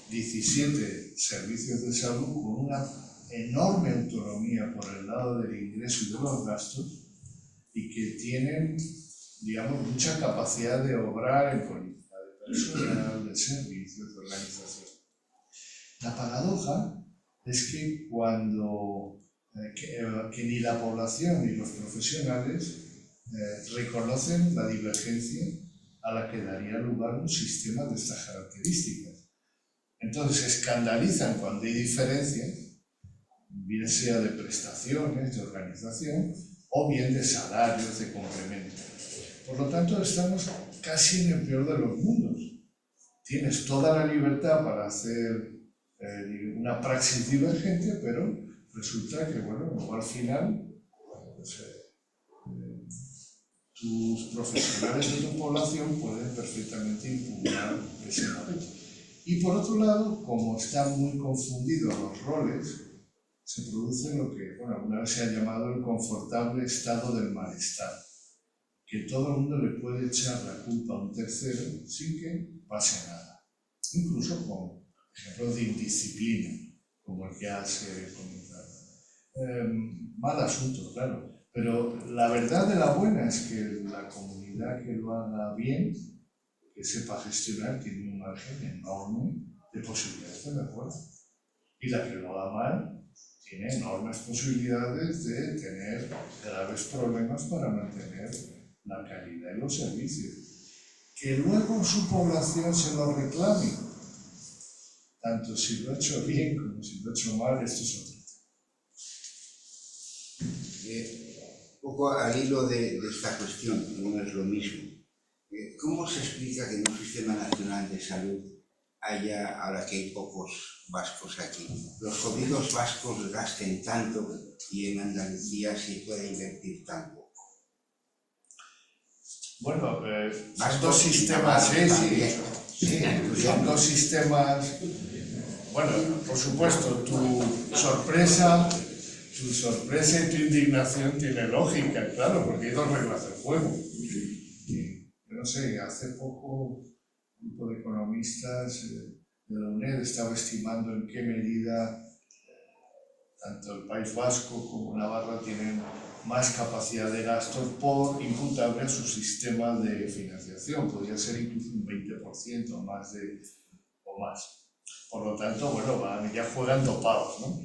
17 servicios de salud con una enorme autonomía por el lado del ingreso y de los gastos y que tienen, digamos, mucha capacidad de obrar en política de personal, de servicios, de organización. La paradoja es que cuando que ni la población ni los profesionales reconocen la divergencia a la que daría lugar un sistema de estas características. Entonces se escandalizan cuando hay diferencias, bien sea de prestaciones, de organización, o bien de salarios, de complementos. Por lo tanto, estamos casi en el peor de los mundos. Tienes toda la libertad para hacer una praxis divergente, pero resulta que, bueno, luego al final, pues, tus profesionales de tu población pueden perfectamente impugnar ese modelo. Y por otro lado, como están muy confundidos los roles, se produce lo que, bueno, alguna vez se ha llamado el confortable estado del malestar, que todo el mundo le puede echar la culpa a un tercero sin que pase nada, incluso con ejemplos de indisciplina, como el que hace comentado. Mal asunto, claro. Pero la verdad de la buena es que la comunidad que lo haga bien, que sepa gestionar, tiene un margen enorme de posibilidades de mejora. Y la que lo haga mal tiene enormes posibilidades de tener graves problemas para mantener la calidad de los servicios. Que luego su población se lo reclame, tanto si lo ha hecho bien como si lo ha hecho mal, esto es otro. Un poco al hilo de esta cuestión, no es lo mismo. ¿Cómo se explica que en un sistema nacional de salud haya, ahora que hay pocos vascos aquí, los jodidos vascos gasten tanto y en Andalucía se pueda invertir tan poco? Bueno, son dos sistemas, son dos sistemas. Bueno, por supuesto, tu sorpresa y tu indignación tiene lógica, claro, porque hay dos reglas del juego. Yo no sé, hace poco un grupo de economistas de la UNED estaba estimando en qué medida tanto el País Vasco como Navarra tienen más capacidad de gasto por imputable a su sistema de financiación. Podría ser incluso un 20% o más. Por lo tanto, bueno, ya juegan dopados, ¿no?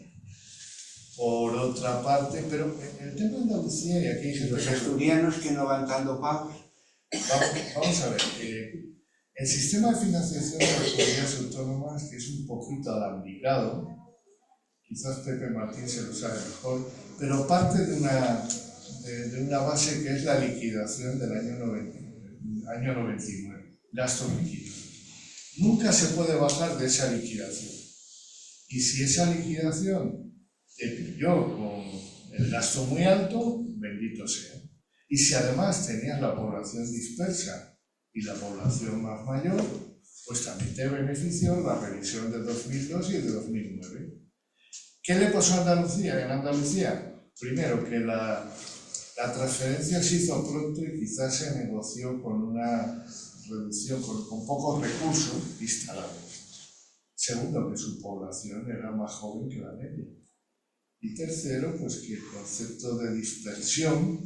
Por otra parte, pero en el tema de Andalucía, y aquí hay gente... ¿Los asturianos que no van tan dopados? Vamos a ver, el sistema de financiación de las comunidades autónomas, que es un poquito alambicado, quizás Pepe Martín se lo sabe mejor, pero parte de una base que es la liquidación del año 99, gastos líquidos. Nunca se puede bajar de esa liquidación. Y si esa liquidación te pilló con el gasto muy alto, bendito sea. Y si además tenías la población dispersa y la población más mayor, pues también te benefició la revisión de 2002 y de 2009. ¿Qué le pasó a Andalucía? En Andalucía, primero, que la transferencia se hizo pronto y quizás se negoció con una reducción, con pocos recursos instalados. Segundo, que su población era más joven que la media. Y tercero, pues que el concepto de dispersión,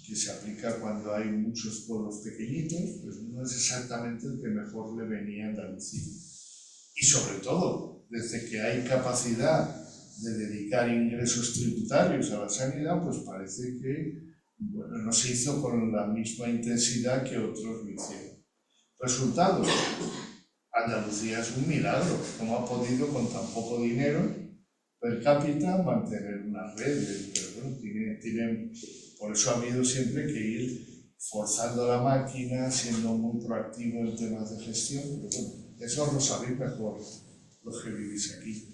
que se aplica cuando hay muchos pueblos pequeñitos, pues no es exactamente el que mejor le venía a Andalucía. Y sobre todo, desde que hay capacidad de dedicar ingresos tributarios a la sanidad, pues parece que bueno, no se hizo con la misma intensidad que otros lo hicieron. Resultado, Andalucía es un milagro. ¿Cómo ha podido con tan poco dinero per cápita mantener una red? Pero bueno, tienen, por eso ha habido siempre que ir forzando la máquina, siendo muy proactivo en temas de gestión. Pero bueno, eso lo sabéis mejor los que vivís aquí.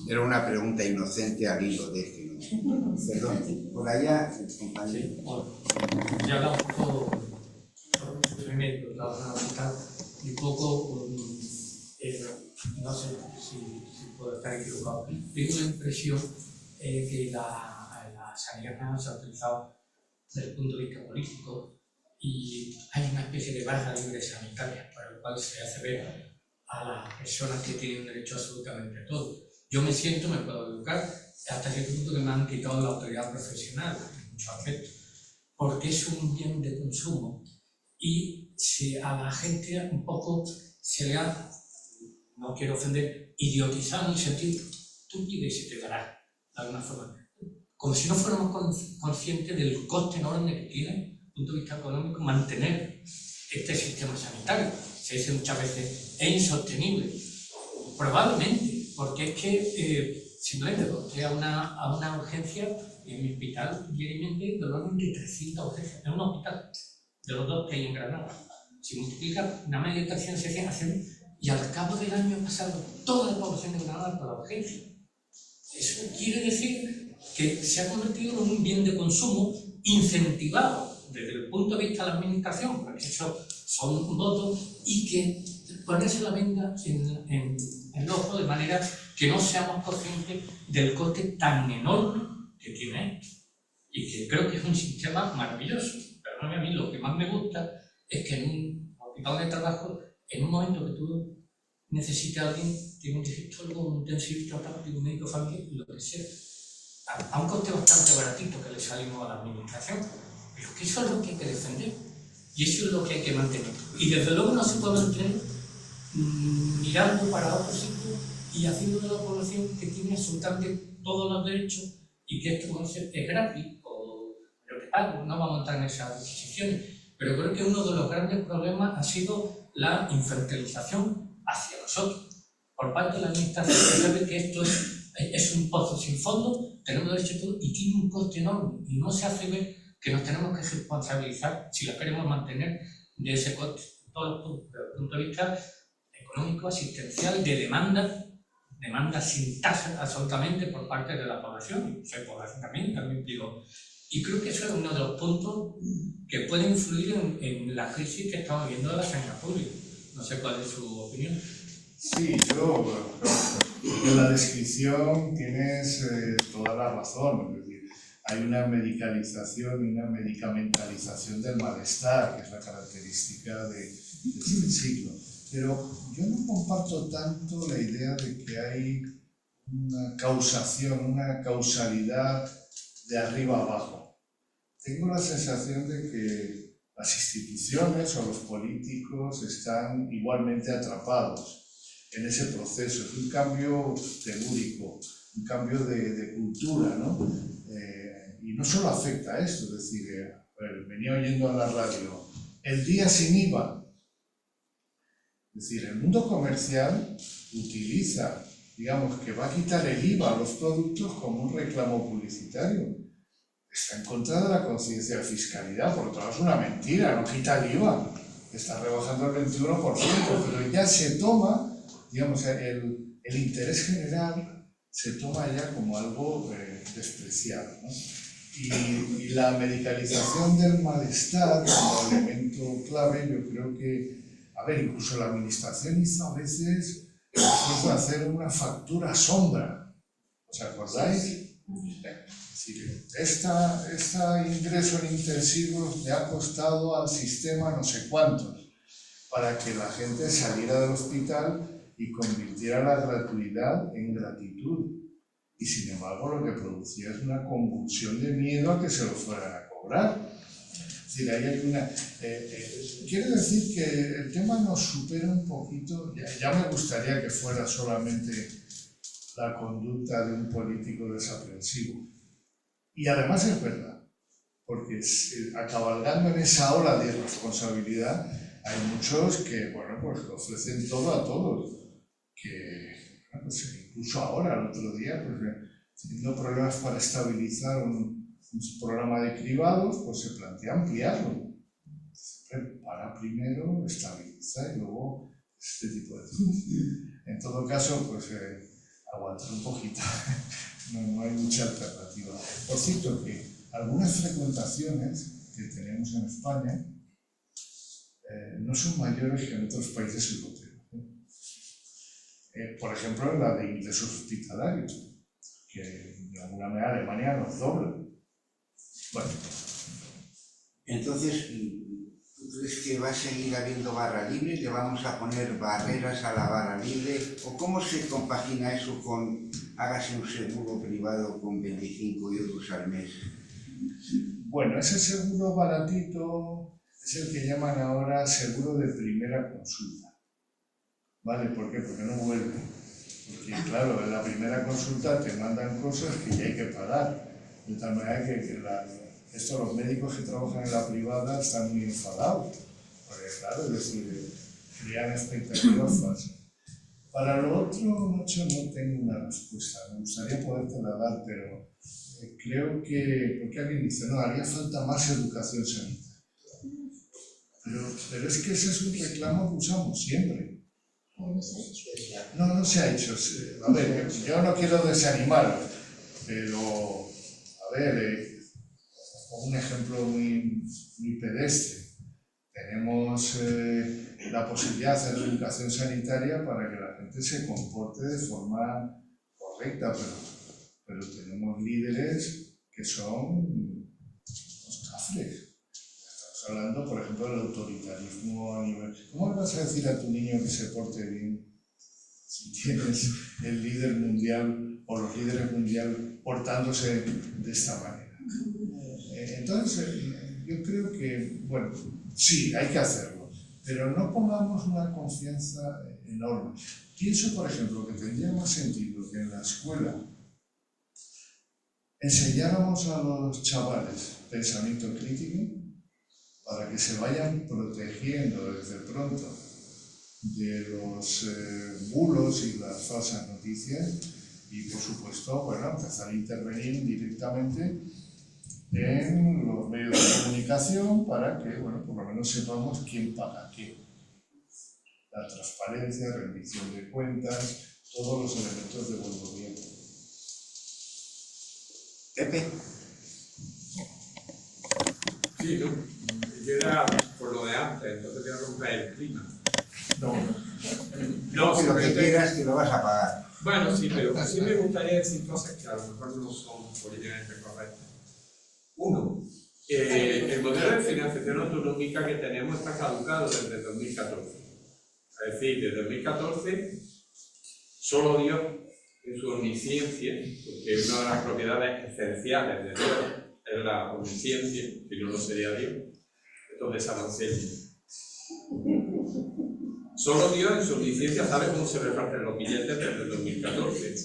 Era una pregunta inocente al hilo de este, ¿no? Perdón, por allá, compañero. Sí, bueno, ya habla un poco soy médico, trabajo en el hospital y un poco, no sé si puedo estar equivocado, tengo la impresión que la sanidad se ha utilizado desde el punto de vista político y hay una especie de barra libre sanitaria para lo cual se hace ver a las personas que tienen derecho absolutamente a todo. Yo me siento, me puedo educar, hasta cierto punto que me han quitado la autoridad profesional en muchos aspectos, porque es un bien de consumo y a la gente un poco se le ha, no quiero ofender, idiotizado en el sentido, tú pides y se te dará, de alguna forma, como si no fuéramos conscientes del coste enorme que tiene, desde el punto de vista económico, mantener este sistema sanitario. Se dice muchas veces, es insostenible, probablemente, porque es que simplemente voy a una urgencia y en mi hospital diariamente dolor de 300 urgencias, en un hospital de los dos que hay en Granada. Si multiplica una media de 300 y al cabo del año ha pasado toda la población de Granada por la urgencia. Eso quiere decir que se ha convertido en un bien de consumo incentivado desde el punto de vista de la administración, porque eso son votos, y que ponerse la venda en el ojo de manera que no seamos conscientes del coste tan enorme que tiene esto. Y que creo que es un sistema maravilloso. Pero a mí lo que más me gusta es que en un hospital de trabajo, en un momento que tú necesitas a alguien, tiene un digestólogo, un intensivista, un médico familiar, lo que sea, a un coste bastante baratito que le salimos a la administración. Pero que eso es lo que hay que defender. Y eso es lo que hay que mantener. Y desde luego no se puede mantener mirando para otro sitio y haciendo de la población que tiene absolutamente todos los derechos y que esto es gratis o lo que pago, no vamos a entrar en esas decisiones. Pero creo que uno de los grandes problemas ha sido la infantilización hacia nosotros por parte de la administración, que sabe que esto es un pozo sin fondo, tenemos derecho a todo y tiene un coste enorme y no se hace ver que nos tenemos que responsabilizar si la queremos mantener de ese coste, todo desde el punto de vista económico, asistencial, de demanda sin tasa absolutamente por parte de la población, soy población también digo, y creo que eso es uno de los puntos que puede influir en la crisis que estamos viendo de la sanidad pública. No sé cuál es su opinión. Sí, en la descripción tienes toda la razón. Es decir, hay una medicalización y una medicamentalización del malestar, que es la característica de este siglo. Pero yo no comparto tanto la idea de que hay una causalidad de arriba abajo. Tengo la sensación de que las instituciones o los políticos están igualmente atrapados en ese proceso. Es un cambio telúrico, un cambio de cultura, ¿no? Y no solo afecta a esto, es decir, venía oyendo en la radio, el día sin IVA. Es decir, el mundo comercial utiliza, digamos, que va a quitar el IVA a los productos como un reclamo publicitario. Está en contra de la conciencia de fiscalidad, por otro lado es una mentira, no quita el IVA, está rebajando el 21%, pero ya se toma, digamos, el el interés general se toma ya como algo despreciado, ¿no? Y la medicalización del malestar como elemento clave, yo creo que, a ver, incluso la administración hizo a veces el esfuerzo de hacer una factura sombra. ¿Os acordáis? Es decir, este ingreso en intensivos le ha costado al sistema no sé cuántos, para que la gente saliera del hospital y convirtiera la gratuidad en gratitud. Y sin embargo lo que producía es una convulsión de miedo a que se lo fueran a cobrar. Es decir, ahí hay una... quiere decir que el tema nos supera un poquito. Ya me gustaría que fuera solamente la conducta de un político desaprensivo. Y además es verdad, porque cabalgando en esa ola de irresponsabilidad hay muchos que, bueno, pues que ofrecen todo a todos, que, bueno, pues incluso ahora, el otro día, pues teniendo problemas para estabilizar un programa de cribados, pues se plantea ampliarlo. Para primero, estabiliza y luego este tipo de cosas. En todo caso, pues aguantar un poquito, no hay mucha alternativa. Por cierto, que algunas frecuentaciones que tenemos en España no son mayores que en otros países europeos. Por ejemplo, en la de ingresos hospitalarios, que de alguna manera Alemania nos dobla. Bueno. Entonces, ¿tú crees que va a seguir habiendo barra libre? ¿Le vamos a poner barreras a la barra libre? ¿O cómo se compagina eso con hágase un seguro privado con 25 euros al mes? Bueno, ese seguro baratito es el que llaman ahora seguro de primera consulta. ¿Vale? ¿Por qué? Porque no vuelve. Porque, claro, en la primera consulta te mandan cosas que ya hay que pagar. De tal manera que los médicos que trabajan en la privada están muy enfadados. Porque, claro, es decir, crean expectativas falsas. Para lo otro, Nacho, no tengo una respuesta. Me gustaría podértela dar, pero creo que, porque alguien dice, no, haría falta más educación sanitaria. Pero es que ese es un reclamo que usamos siempre. No se ha hecho. A ver, yo no quiero desanimaros, pero, a ver, un ejemplo muy pedestre. Tenemos la posibilidad de hacer educación sanitaria para que la gente se comporte de forma correcta, pero tenemos líderes que son unos cafres. Estamos hablando, por ejemplo, del autoritarismo a nivel... ¿Cómo le vas a decir a tu niño que se porte bien si tienes el líder mundial o los líderes mundiales portándose de esta manera? Entonces, yo creo que, bueno, sí, hay que hacerlo, pero no pongamos una confianza enorme. Pienso, por ejemplo, que tendría más sentido que en la escuela enseñáramos a los chavales pensamiento crítico para que se vayan protegiendo desde pronto de los bulos y las falsas noticias y, por supuesto, bueno, empezar a intervenir directamente en los medios de comunicación para que, bueno, por lo menos sepamos quién paga qué. La transparencia, rendición de cuentas, todos los elementos de buen gobierno. Pepe. Sí, ¿no? Yo era por lo de antes, entonces voy a romper el clima. No, si lo que quieras que lo vas a pagar. Bueno, sí, pero sí me gustaría decir cosas que a lo mejor no son políticamente correctas. Uno, el modelo de financiación autonómica que tenemos está caducado desde 2014. Es decir, desde 2014, solo Dios, en su omnisciencia, porque una de las propiedades esenciales de Dios es la omnisciencia, si no, no sería Dios. Entonces, avancemos. Solo Dios en su omnisciencia sabe cómo se reparten los billetes desde el 2014.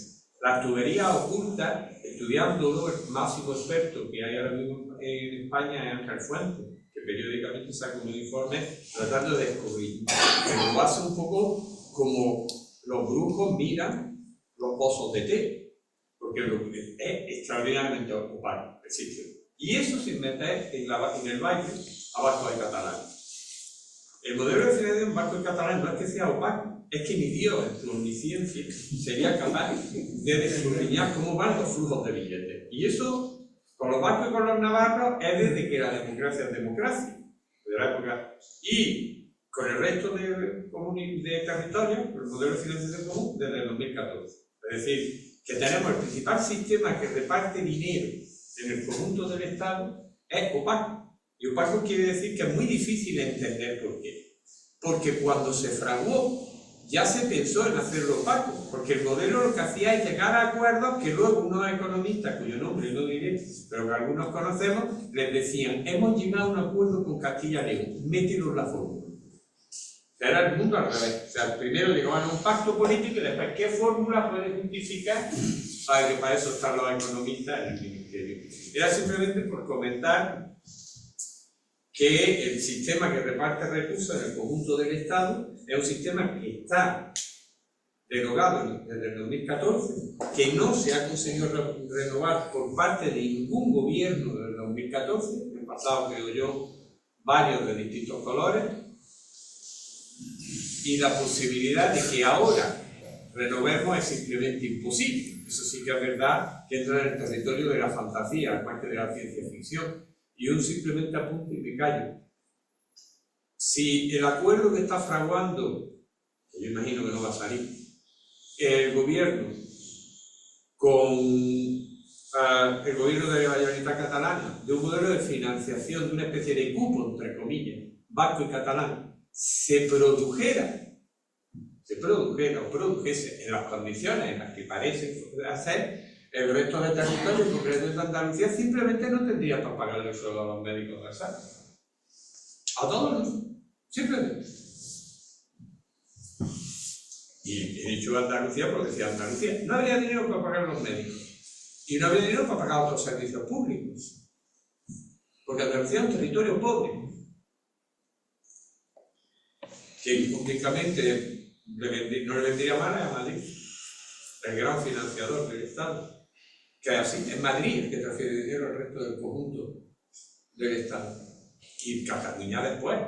Las tuberías ocultas, estudiándolo, el máximo experto que hay ahora mismo en España es Ángel Fuentes, que periódicamente saca un informe tratando de descubrir. Pero lo hace un poco como los brujos miran los pozos de té, porque es extraordinariamente opaco el sitio. Y eso sin meter en el baile a Vasco y Catalán. El modelo de financiación vasco y catalán no es que sea opaco, es que ni Dios en su omnisciencia sería capaz de escudriñar cómo van los flujos de billetes. Y eso, con los vascos y con los navarros, es desde que la democracia es democracia. De la época. Y con el resto de territorios, el modelo de financiación común, desde el 2014. Es decir, que tenemos el principal sistema que reparte dinero en el conjunto del Estado, es opaco. Y opaco quiere decir que es muy difícil entender por qué. Porque cuando se fraguó, ya se pensó en hacerlo opaco, porque el modelo lo que hacía es llegar a acuerdos que luego unos economistas, cuyo nombre no diré, pero que algunos conocemos, les decían, hemos llegado a un acuerdo con Castilla y León, mételo en la fórmula. Era el mundo al revés. O sea, primero llegaban a un pacto político y después, ¿qué fórmula puede justificar? Para eso están los economistas en el ministerio. Era simplemente por comentar que el sistema que reparte recursos en el conjunto del Estado es un sistema que está derogado desde el 2014, que no se ha conseguido renovar por parte de ningún gobierno desde el 2014, han pasado, creo yo, varios de distintos colores, y la posibilidad de que ahora renovemos es simplemente imposible. Eso sí que es verdad que entra en el territorio de la fantasía, más que de la ciencia ficción. Y un simplemente apunte y me callo. Si el acuerdo que está fraguando, que yo imagino que no va a salir, el gobierno con el gobierno de la Generalitat Catalana, de un modelo de financiación, de una especie de cupo, entre comillas, vasco y catalán, se produjera o produjese en las condiciones en las que parece hacer, el resto de territorios, en concreto de Andalucía, simplemente no tendría para pagarle el sueldo a los médicos del SAT. A todos, ¿no? Simplemente. Y he dicho Andalucía porque decía Andalucía. No habría dinero para pagar a los médicos. Y no habría dinero para pagar otros servicios públicos. Porque Andalucía es un territorio pobre. Que hipócriticamente no le vendría mal a Madrid, el gran financiador del Estado. Que así, en Madrid es que transfiere dinero al resto del conjunto del Estado. Y Cataluña después.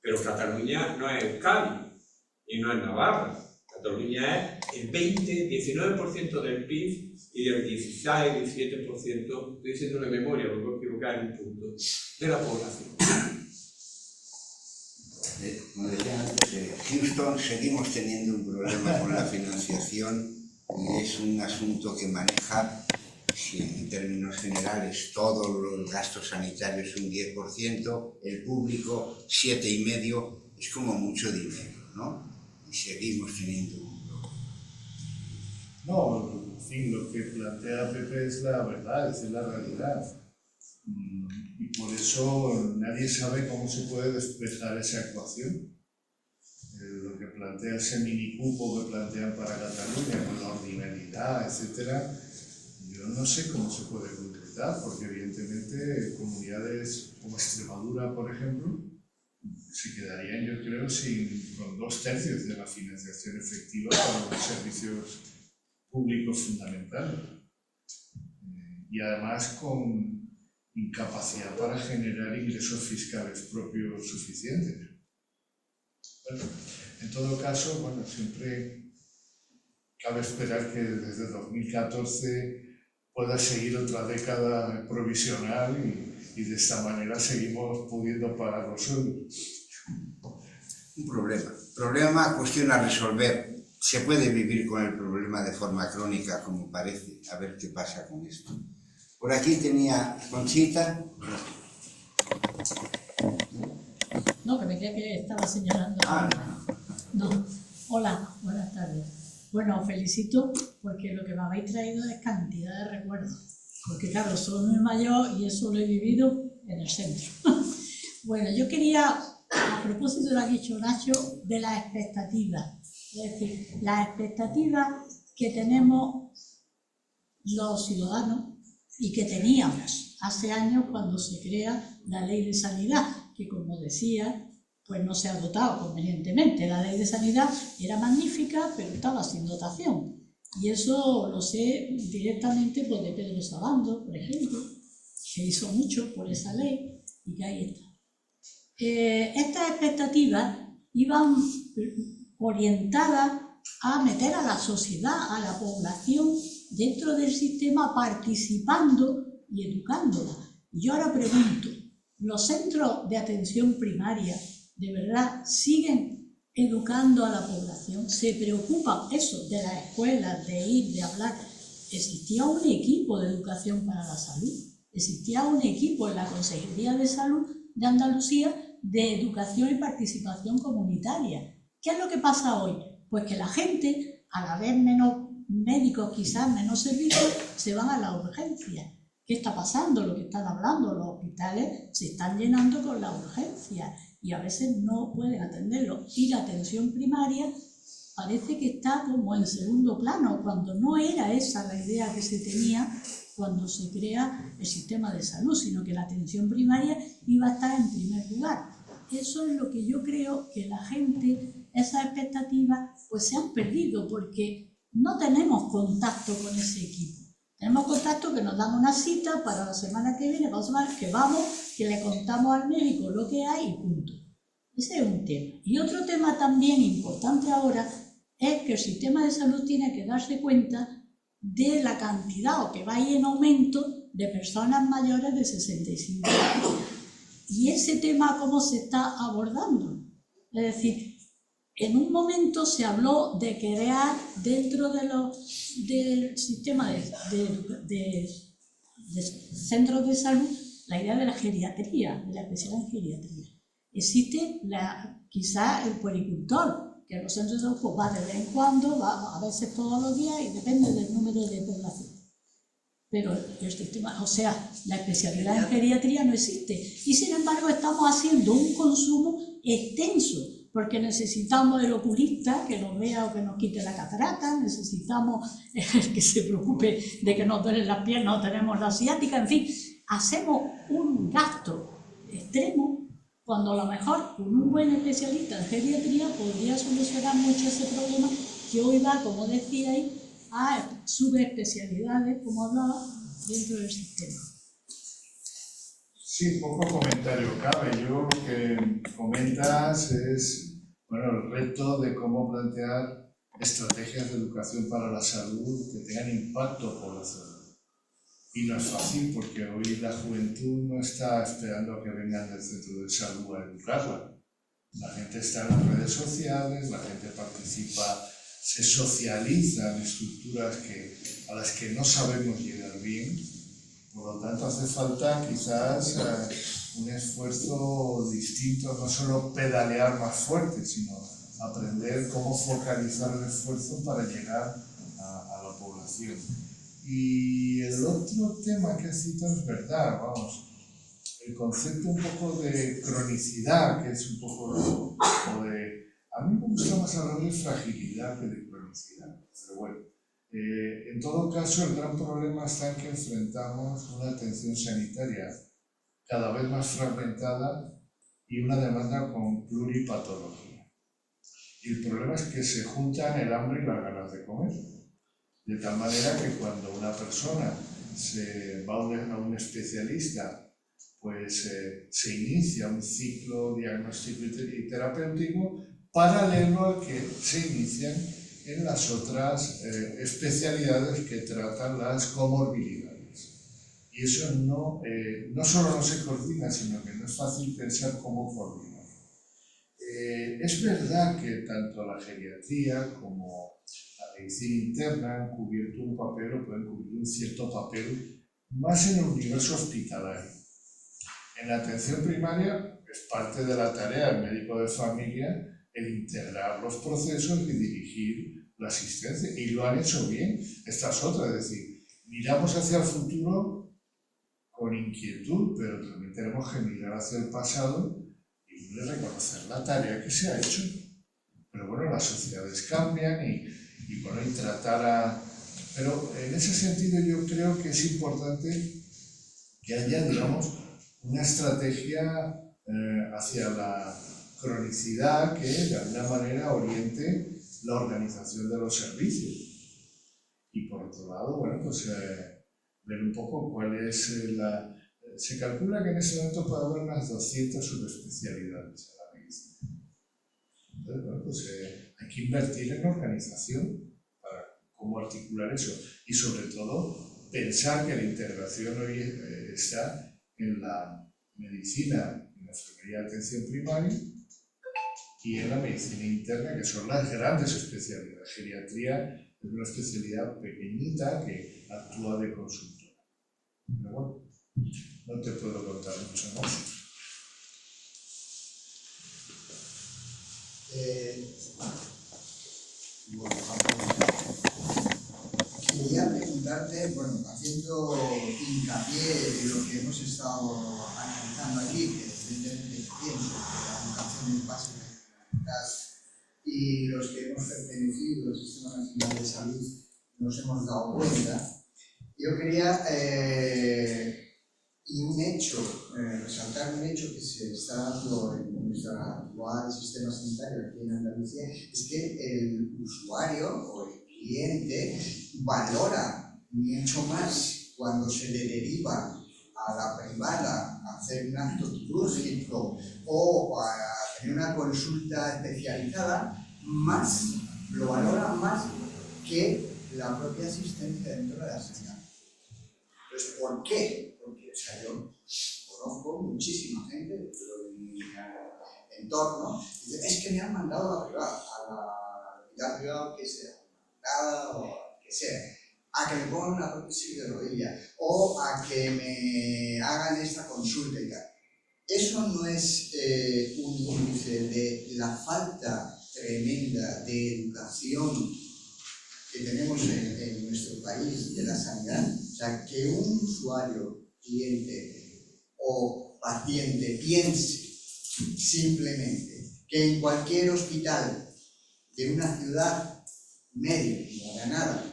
Pero Cataluña no es Euskadi y no es Navarra. Cataluña es el 19% del PIB y del 16-17%, estoy diciendo de memoria, me puedo equivocar en un punto, de la población. Como decía antes, en Houston seguimos teniendo un problema con la financiación y es un asunto que maneja, si en términos generales todos los gastos sanitarios un 10%, el público 7,5%, es como mucho dinero, ¿no? Y seguimos teniendo un problema. No, en fin, lo que plantea Pepe es la verdad, es la realidad. Y por eso nadie sabe cómo se puede despejar esa ecuación. Lo que plantea ese minicupo que plantean para Cataluña, con la ordinalidad, etcétera, yo no sé cómo se puede concretar, porque evidentemente comunidades como Extremadura, por ejemplo, se quedarían, yo creo, con 2/3 de la financiación efectiva para los servicios públicos fundamentales. Y además con incapacidad para generar ingresos fiscales propios suficientes. Bueno, en todo caso, bueno, siempre cabe esperar que desde 2014 pueda seguir otra década provisional y de esta manera seguimos pudiendo pagar los sueldos. Un problema, cuestión a resolver. Se puede vivir con el problema de forma crónica, como parece. A ver qué pasa con esto. Por aquí tenía Conchita. No, que me creía que estaba señalando. No. Hola, buenas tardes. Bueno, os felicito porque lo que me habéis traído es cantidad de recuerdos. Porque claro, soy muy mayor y eso lo he vivido en el centro. Bueno, yo quería, a propósito de lo que ha dicho Nacho, de las expectativas. Es decir, las expectativas que tenemos los ciudadanos y que teníamos hace años cuando se crea la ley de sanidad, que como decía, pues no se ha dotado convenientemente. La ley de sanidad era magnífica, pero estaba sin dotación. Y eso lo sé directamente pues, de Pedro Sabando, por ejemplo, que hizo mucho por esa ley y que ahí está. Estas expectativas iban orientada a meter a la sociedad, a la población dentro del sistema, participando y educándola. Y yo ahora pregunto, ¿los centros de atención primaria de verdad siguen educando a la población? ¿Se preocupan eso de las escuelas, de ir, de hablar? Existía un equipo de educación para la salud, existía un equipo en la Consejería de Salud de Andalucía de educación y participación comunitaria. ¿Qué es lo que pasa hoy? Pues que la gente, al haber menos médicos, quizás menos servicios, se van a la urgencia. ¿Qué está pasando? Lo que están hablando, los hospitales se están llenando con la urgencia y a veces no pueden atenderlo. Y la atención primaria parece que está como en segundo plano, cuando no era esa la idea que se tenía cuando se crea el sistema de salud, sino que la atención primaria iba a estar en primer lugar. Eso es lo que yo creo que la gente, esas expectativas, pues se han perdido porque no tenemos contacto con ese equipo. Tenemos contacto que nos dan una cita para la semana que viene, para la semana que vamos, que le contamos al médico lo que hay y punto. Ese es un tema. Y otro tema también importante ahora es que el sistema de salud tiene que darse cuenta de la cantidad, o que va a ir en aumento, de personas mayores de 65 años. Y ese tema, ¿cómo se está abordando? Es decir, en un momento se habló de crear dentro del sistema de centros de salud la idea de la geriatría, de la especialidad en geriatría. Existe quizás el puericultor, que en los centros de salud pues, va de vez en cuando, va a veces todos los días y depende del número de población. Pero el sistema, o sea, la especialidad en geriatría no existe. Y sin embargo estamos haciendo un consumo extenso, porque necesitamos el oculista que nos vea o que nos quite la catarata, necesitamos el que se preocupe de que nos duelen las piernas, no tenemos la ciática, en fin, hacemos un gasto extremo cuando a lo mejor con un buen especialista en geriatría podría solucionar mucho ese problema que hoy va, como decíais, a subespecialidades, como hablaba, dentro del sistema. Sí, poco comentario cabe. Yo lo que comentas es el reto de cómo plantear estrategias de educación para la salud que tengan impacto poblacional. Y no es fácil porque hoy la juventud no está esperando a que vengan del centro de salud a educarla. La gente está en las redes sociales, la gente participa, se socializa en estructuras a las que no sabemos llegar bien. Por lo tanto, hace falta quizás un esfuerzo distinto, no solo pedalear más fuerte, sino aprender cómo focalizar el esfuerzo para llegar a la población. Y el otro tema que has citado es verdad, vamos, el concepto un poco de cronicidad, que es un poco a mí me gusta más hablar de fragilidad que de cronicidad, pero bueno. En todo caso, el gran problema está en que enfrentamos una atención sanitaria cada vez más fragmentada y una demanda con pluripatología. Y el problema es que se juntan el hambre y las ganas de comer. De tal manera que cuando una persona se va a un especialista, pues se inicia un ciclo diagnóstico y terapéutico paralelo al que se inician en las otras especialidades que tratan las comorbilidades. Y eso no solo no se coordina, sino que no es fácil pensar cómo coordinar. Es verdad que tanto la geriatría como la medicina interna han cubierto un papel o pueden cubrir un cierto papel más en el universo hospitalario. En la atención primaria es parte de la tarea del médico de familia el integrar los procesos y dirigir la asistencia, y lo han hecho bien. Esta es otra, es decir, miramos hacia el futuro con inquietud, pero también tenemos que mirar hacia el pasado y reconocer la tarea que se ha hecho. Pero bueno, las sociedades cambian y tratar Pero en ese sentido yo creo que es importante que haya, digamos, una estrategia hacia la cronicidad que de alguna manera oriente la organización de los servicios. Y por otro lado, bueno, pues ver un poco cuál es se calcula que en ese momento puede haber unas 200 subespecialidades en la medicina. Entonces, bueno, pues hay que invertir en organización para cómo articular eso y sobre todo pensar que la integración hoy está en la medicina, en la enfermería de atención primaria y en la medicina interna, que son las grandes especialidades. La geriatría es una especialidad pequeñita que actúa de consultora. Pero bueno, no te puedo contar mucho más. Quería preguntarte, bueno, haciendo hincapié en lo que hemos estado analizando aquí, que evidentemente pienso que la educación es básica y fundamental, y los que hemos pertenecido al Sistema Nacional de Salud nos hemos dado cuenta, yo quería resaltar un hecho que se está dando en nuestro actual sistema sanitario aquí en Andalucía, es que el usuario o el cliente valora mucho más cuando se le deriva a la privada a hacer un acto quirúrgico o a tener una consulta especializada, lo valora más que la propia asistencia dentro de la sanidad. Entonces, ¿por qué? Porque, o sea, yo conozco muchísima gente dentro de mi entorno, y dice, es que me han mandado a la privada, al hospital privado que sea, o que sea, a que me pongan una prótesis de rodilla, o a que me hagan esta consulta y tal. Eso no es un índice de la falta tremenda de educación que tenemos en nuestro país de la sanidad. O sea, que un usuario, cliente o paciente piense simplemente que en cualquier hospital de una ciudad media, como Granada,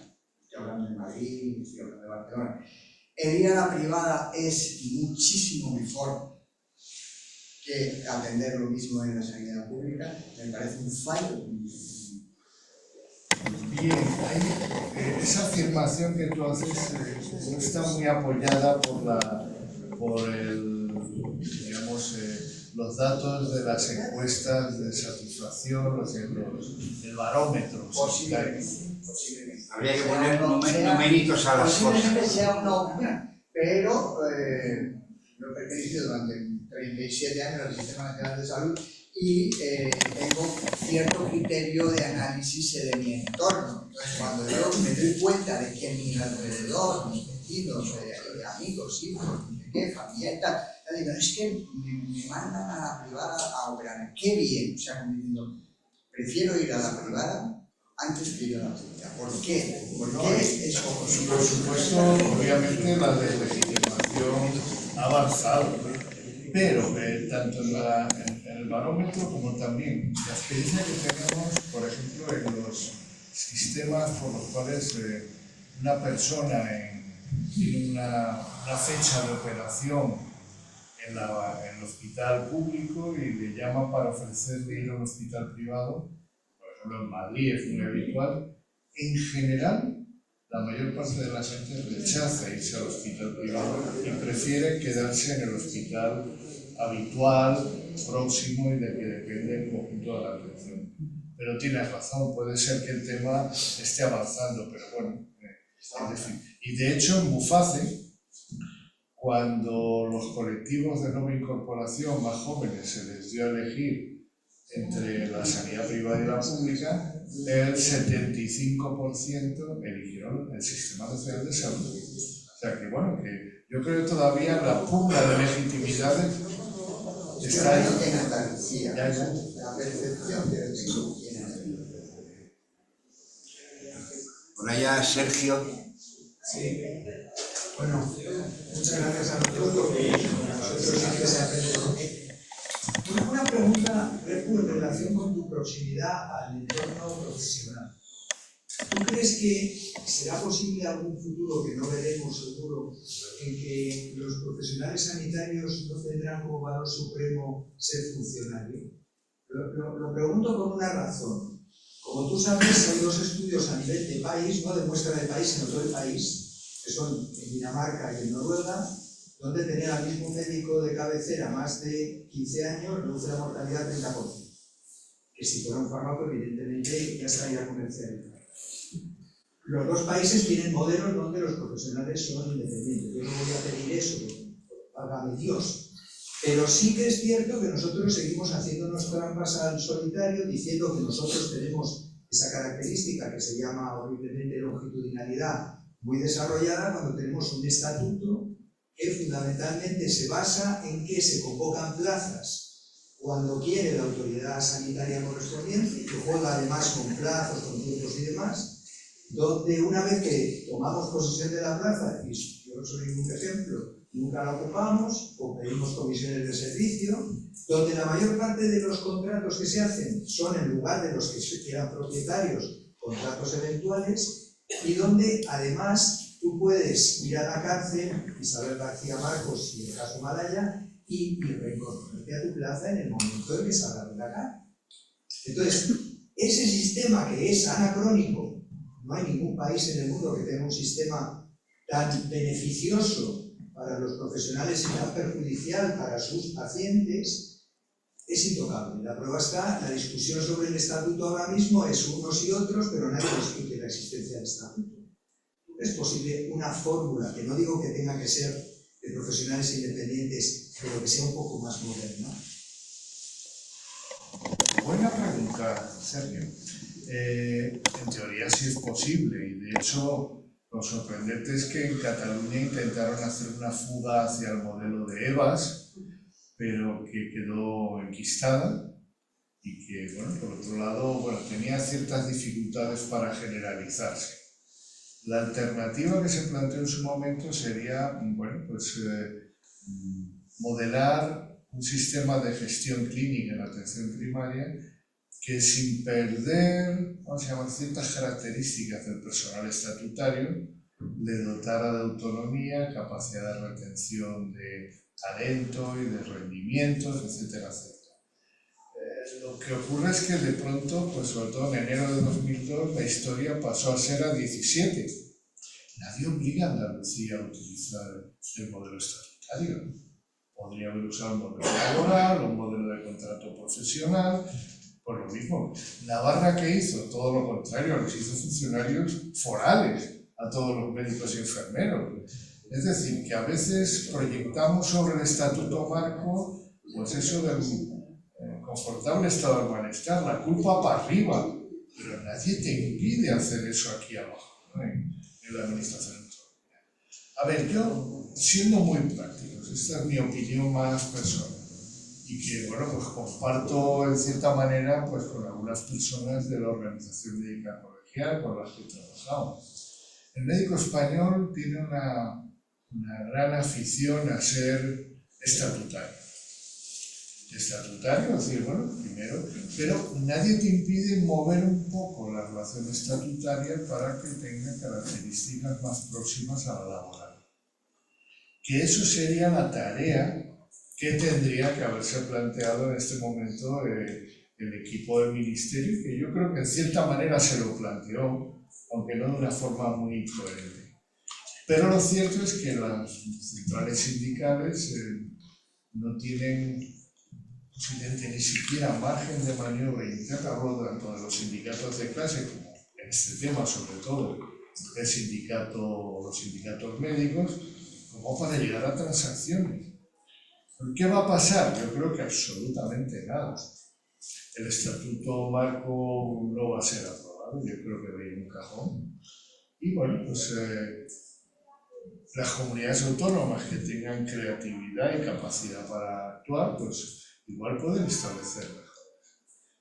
estoy hablando de Madrid, estoy hablando de Barcelona, el ir a la privada es muchísimo mejor que atender lo mismo en la sanidad pública, me parece un fallo. Bien, esa afirmación que tú haces no está muy apoyada por los datos de las encuestas de satisfacción, el barómetro. Posiblemente. Habría que poner numeritos a las cosas. Posiblemente sea una opinión, pero yo he pertenecido durante 37 años al Sistema Nacional de Salud y tengo cierto criterio de análisis de mi entorno. Entonces, cuando yo me doy cuenta de que mi alrededor, mis vecinos, amigos, hijos, familia y tal, digo, es que me mandan a la privada a operar. ¡Qué bien! O sea, como diciendo, prefiero ir a la privada antes que ir a la pública. ¿Por qué? ¿Por qué eso? Por supuesto, obviamente la deslegitimación ha avanzado, pero tanto en el barómetro como también la experiencia que tenemos, por ejemplo, en los sistemas por los cuales una persona tiene una fecha de operación en el hospital público y le llaman para ofrecerle ir a un hospital privado, por ejemplo en Madrid es muy habitual, en general la mayor parte de la gente rechaza irse al hospital privado y prefiere quedarse en el hospital habitual, próximo y de que depende el conjunto de la atención. Pero tienes razón, puede ser que el tema esté avanzando, pero bueno, es decir, y de hecho en Buface, cuando los colectivos de nueva incorporación más jóvenes se les dio a elegir entre la sanidad privada y la pública, el 75% eligieron el Sistema Nacional de Salud. O sea que bueno, que yo creo que todavía la pugna de legitimidades está ahí. En Andalucía, la percepción que tengo en Andalucía. Por allá, Sergio. Sí. Bueno, muchas gracias a todos porque nosotros siempre se aprende con él. Una pregunta en relación con tu proximidad al entorno profesional. ¿Tú crees que será posible algún futuro, que no veremos seguro, en que los profesionales sanitarios no tendrán como valor supremo ser funcionario? Lo pregunto por una razón. Como tú sabes, hay dos estudios a nivel de país, no de muestra de país, sino todo el país, que son en Dinamarca y en Noruega, donde tener al mismo médico de cabecera más de 15 años reduce la mortalidad 30%. que si fuera un fármaco evidentemente ya estaría comercializado. Los dos países tienen modelos donde los profesionales son independientes. Yo no voy a pedir eso, válgame Dios. Pero sí que es cierto que nosotros seguimos haciéndonos trampas al solitario, diciendo que nosotros tenemos esa característica que se llama horriblemente longitudinalidad muy desarrollada, cuando tenemos un estatuto que fundamentalmente se basa en que se convocan plazas cuando quiere la autoridad sanitaria correspondiente, que juega además con plazos, con tiempos y demás, donde una vez que tomamos posesión de la plaza, y yo no soy ningún ejemplo, nunca la ocupamos o pedimos comisiones de servicio, donde la mayor parte de los contratos que se hacen son, en lugar de los que eran propietarios, contratos eventuales, y donde además tú puedes ir a la cárcel, Isabel García Marcos y el caso Malaya, y reincorporarte a tu plaza en el momento en que salgas de la cárcel. Entonces, ese sistema que es anacrónico, no hay ningún país en el mundo que tenga un sistema tan beneficioso para los profesionales y tan perjudicial para sus pacientes, es intocable. La prueba está, la discusión sobre el estatuto ahora mismo es unos y otros, pero nadie discute la existencia del estatuto. Es posible una fórmula, que no digo que tenga que ser de profesionales independientes, pero que sea un poco más moderna. Buena pregunta, Sergio. En teoría sí es posible, y de hecho lo sorprendente es que en Cataluña intentaron hacer una fuga hacia el modelo de EVAS, pero que quedó enquistada y que, bueno, por otro lado, tenía ciertas dificultades para generalizarse. La alternativa que se planteó en su momento sería, modelar un sistema de gestión clínica en la atención primaria que, sin perder, ciertas características del personal estatutario, le dotara de autonomía, capacidad de retención de talento y de rendimientos, etcétera, etcétera. Lo que ocurre es que de pronto, sobre todo en enero de 2002, la historia pasó a ser a 17. Nadie obliga a Andalucía a utilizar el modelo estatutario. Podría haber usado un modelo laboral, un modelo de contrato profesional. Por lo mismo, Navarra, que hizo todo lo contrario, les hizo funcionarios forales a todos los médicos y enfermeros. Es decir, que a veces proyectamos sobre el estatuto marco, pues eso del confortable estado del malestar, la culpa para arriba, pero nadie te impide hacer eso aquí abajo, ¿no? en la administración autonómica. A ver, yo, siendo muy práctico, esta es mi opinión más personal, y que, comparto en cierta manera con algunas personas de la Organización Médica Colegial con las que he trabajado. El médico español tiene una gran afición a ser estatutario. Estatutario, es decir, primero, pero nadie te impide mover un poco la relación estatutaria para que tenga características más próximas a la laboral. Que eso sería la tarea que tendría que haberse planteado en este momento el equipo del ministerio, que yo creo que en cierta manera se lo planteó, aunque no de una forma muy coherente. Pero lo cierto es que las centrales sindicales no tienen posiblemente ni siquiera margen de maniobra interna, tanto de los sindicatos de clase como en este tema, sobre todo los sindicatos médicos, como para llegar a transacciones. ¿Qué va a pasar? Yo creo que absolutamente nada. El estatuto marco no va a ser aprobado, yo creo que va a ir en un cajón. Y las comunidades autónomas que tengan creatividad y capacidad para actuar, igual pueden establecer mejoras.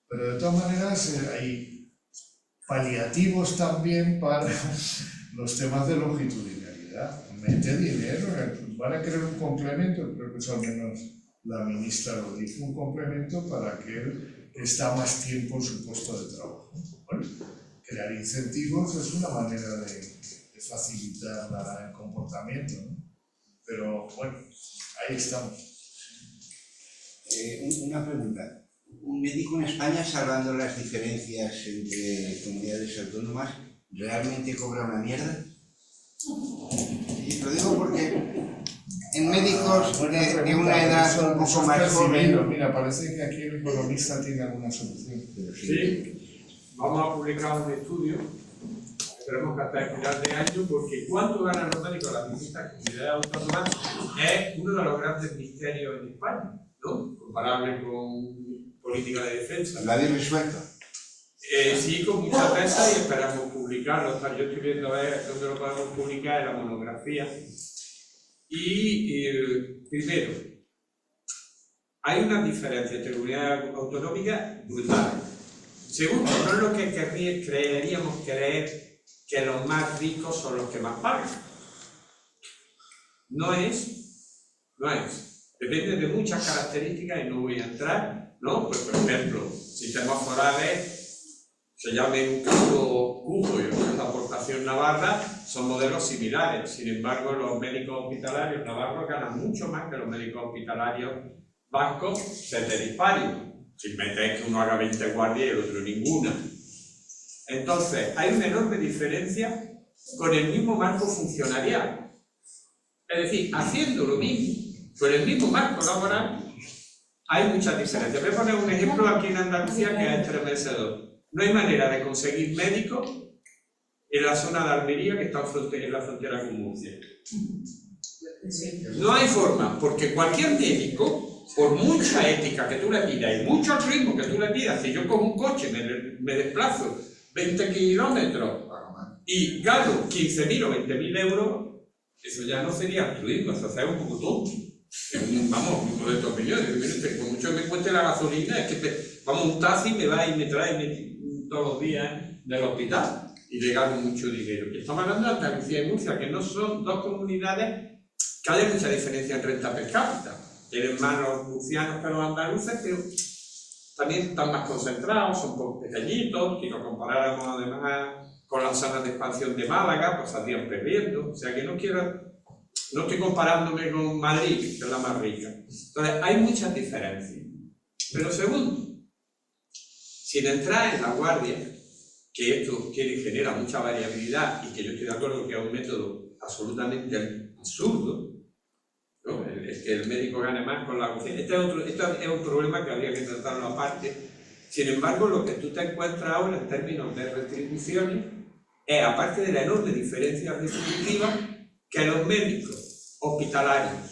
Pero de todas maneras hay paliativos también para los temas de longitudinalidad. Mete dinero, van a crear un complemento, creo que eso al menos la ministra lo dijo, un complemento para aquel que está más tiempo en su puesto de trabajo. Crear incentivos es una manera de facilitar el comportamiento, ¿no? Pero ahí estamos. Una pregunta. ¿Un médico en España, salvando las diferencias entre comunidades autónomas, realmente cobra una mierda? Y lo digo porque en médicos Buena de pregunta, una edad eso- un eso poco es más percibido. joven. Mira, parece que aquí el economista tiene alguna solución. Sí, vamos a publicar un estudio, esperemos que hasta el final de año, porque cuánto ganan los médicos en las distintas comunidades autónomas es uno de los grandes misterios en España, ¿no? Comparable con política de defensa. ¿Lo habéis resuelto? Sí, con mucha presa y esperamos publicarlo. O sea, yo estoy viendo a ver dónde lo podemos publicar en la monografía. Primero, hay una diferencia entre comunidades autonómicas brutal. Segundo, no es lo que creeríamos creer que los más ricos son los que más pagan. No es. Depende de muchas características y no voy a entrar, ¿no? Pues, por ejemplo, sistemas forales, se llame un caso Cujo y otra aportación Navarra, son modelos similares. Sin embargo, los médicos hospitalarios navarros ganan mucho más que los médicos hospitalarios vascos ceteris-paribus, sin meter que uno haga 20 guardias y el otro ninguna. Entonces, hay una enorme diferencia con el mismo marco funcionarial. Es decir, haciendo lo mismo, con el mismo marco laboral, hay muchas diferencias. Voy a poner un ejemplo aquí en Andalucía que es estremecedor. No hay manera de conseguir médicos en la zona de Almería que está en la frontera con Murcia. No hay forma, porque cualquier médico, por mucha ética que tú le pidas y mucho altruismo que tú le pidas, si yo con un coche me desplazo 20 kilómetros y gano 15.000 o 20.000 euros, eso ya no sería altruismo, eso sería un poco tonto. Vamos, uno de estos millones, por mucho que me cueste la gasolina, es que vamos un taxi, me va y me trae todos los días del hospital y le gano mucho dinero. Y estamos hablando de Andalucía y Murcia, que no son dos comunidades que haya mucha diferencia en renta per cápita. Tienen más los murcianos que los andaluces, pero también están más concentrados, son poco pequeñitos, si lo comparáramos además con las zonas de expansión de Málaga, pues saldrían perdiendo. O sea que no estoy comparándome con Madrid, que es la más rica. Entonces, hay muchas diferencias. Pero segundo, sin entrar en la guardia, que esto genera mucha variabilidad y que yo estoy de acuerdo que es un método absolutamente absurdo, ¿no? El que el médico gane más con la conciencia. Este es un problema que habría que tratarlo aparte. Sin embargo, lo que tú te encuentras ahora en términos de retribuciones es, aparte de la enorme diferencia retributiva, que los médicos hospitalarios,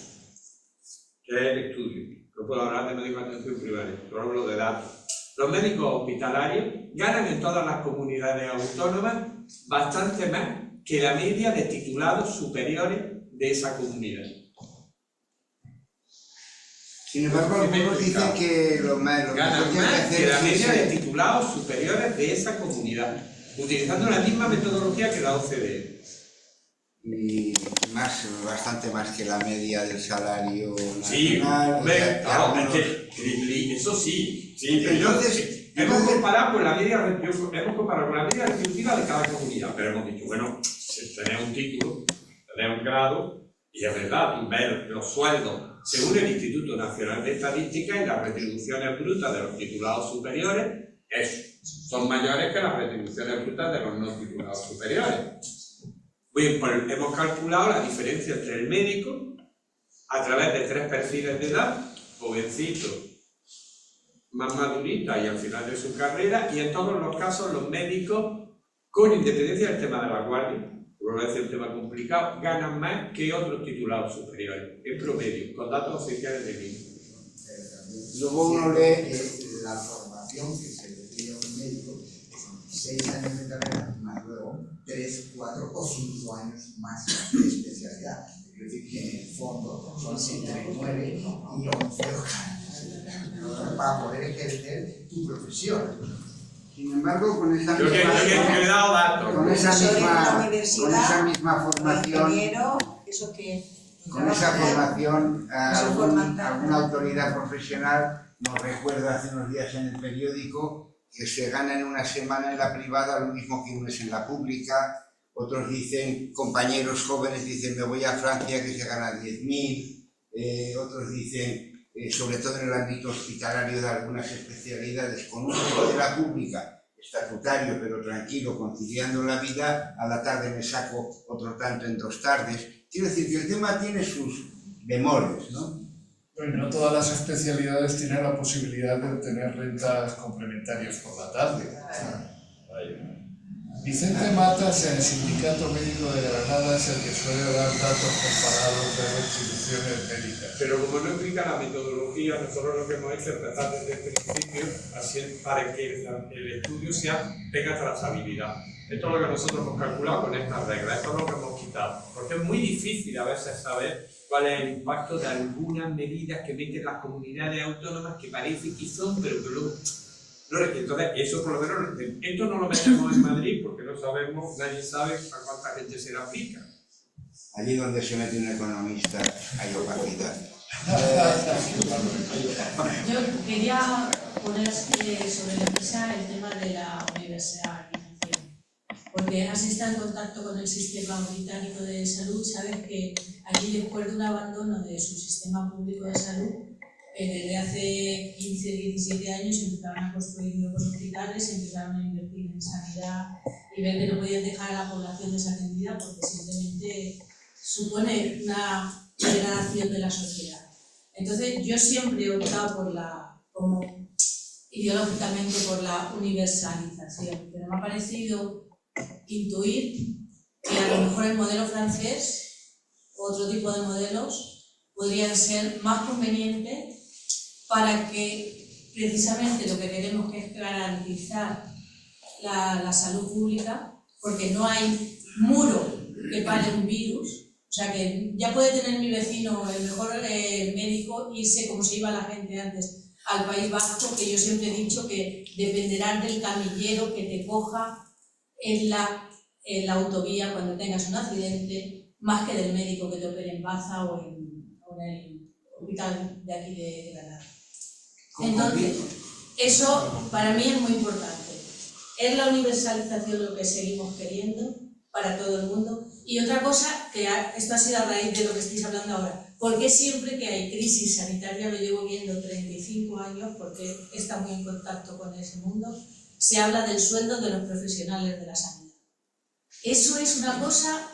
que es el estudio, no puedo hablar de médicos de atención primaria, pero hablo de datos. Los médicos hospitalarios ganan en todas las comunidades autónomas bastante más que la media de titulados superiores de esa comunidad. Sin embargo, algunos dicen que lo ganan más que la media de titulados superiores de esa comunidad, utilizando la misma metodología que la OCDE. Y bastante más que la media del salario sí, nacional. Eso sí, pero hemos comparado con la media retributiva de cada comunidad, pero hemos dicho, bueno, tener un título, tener un grado, y es verdad, tú ves los sueldos según el Instituto Nacional de Estadística y las retribuciones brutas de los titulados superiores son mayores que las retribuciones brutas de los no titulados superiores. Bien, pues hemos calculado la diferencia entre el médico a través de 3 perfiles de edad, jovencito, más madurita y al final de su carrera, y en todos los casos los médicos, con independencia del tema de la guardia, por no decir un tema complicado, ganan más que otros titulados superiores, en promedio, con datos oficiales de MINU. Luego uno lee la formación que se le pide a un médico son 6 años de carrera, más luego 3, 4 o 5 años más de especialidad. Es decir, que en el fondo son entre 9 y 11 años para poder ejercer tu profesión. Sin embargo, con esa misma formación, con esa formación, alguna autoridad profesional nos recuerda hace unos días en el periódico que se gana en una semana en la privada lo mismo que un mes en la pública. Otros dicen, compañeros jóvenes dicen, me voy a Francia que se gana 10.000. Otros dicen, sobre todo en el ámbito hospitalario de algunas especialidades, con un poco de la pública, estatutario pero tranquilo, conciliando la vida, a la tarde me saco otro tanto en 2 tardes. Quiero decir que el tema tiene sus bemoles, ¿no? Bueno, no todas las especialidades tienen la posibilidad de obtener rentas complementarias por la tarde. Vicente Matas, en el Sindicato Médico de Granada, es el que suele dar datos comparados de retribuciones médicas. Pero como no implica la metodología, nosotros lo que hemos hecho es empezar desde el principio así para que el estudio tenga trazabilidad. Esto es lo que nosotros hemos calculado con estas reglas, esto es lo que hemos quitado. Porque es muy difícil a veces saber cuál es el impacto de algunas medidas que meten las comunidades autónomas que parece que son, pero que luego no es que entonces eso por lo menos, esto no lo metemos en Madrid porque no sabemos, nadie sabe a cuánta gente se le aplica. Allí donde se mete un economista hay opacidad. Yo quería poner sobre la mesa el tema de la universalización, porque has estado en contacto con el sistema británico de salud, sabes que allí, después de un abandono de su sistema público de salud, desde hace 15, 17 años empezaron a construir nuevos hospitales, empezaron a invertir en sanidad y ver que no podían dejar a la población desatendida porque simplemente supone una degradación de la sociedad. Entonces yo siempre he optado como ideológicamente por la universalización, pero me ha parecido intuir que a lo mejor el modelo francés o otro tipo de modelos podrían ser más convenientes para que precisamente lo que queremos, que es garantizar la salud pública, porque no hay muro que pare un virus. O sea que ya puede tener mi vecino el mejor médico, irse como se iba la gente antes al País Vasco, que yo siempre he dicho que dependerán del camillero que te coja en la autovía cuando tengas un accidente, más que del médico que te opere en Baza o en el hospital de aquí de Granada. Entonces, eso para mí es muy importante. Es la universalización lo que seguimos queriendo para todo el mundo. Y otra cosa, que esto ha sido a raíz de lo que estáis hablando ahora, porque siempre que hay crisis sanitaria, lo llevo viendo 35 años, porque está muy en contacto con ese mundo, se habla del sueldo de los profesionales de la sanidad. Eso es una cosa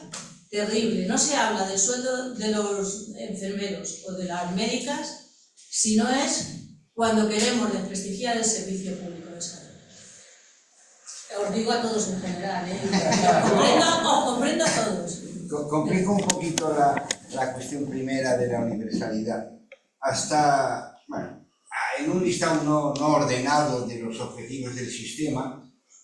terrible. No se habla del sueldo de los enfermeros o de las médicas, sino es cuando queremos desprestigiar el servicio público de salud. Os digo a todos en general, os comprendo a todos. Complico un poquito la cuestión primera de la universalidad. Hasta, bueno, en un listado no ordenado de los objetivos del sistema,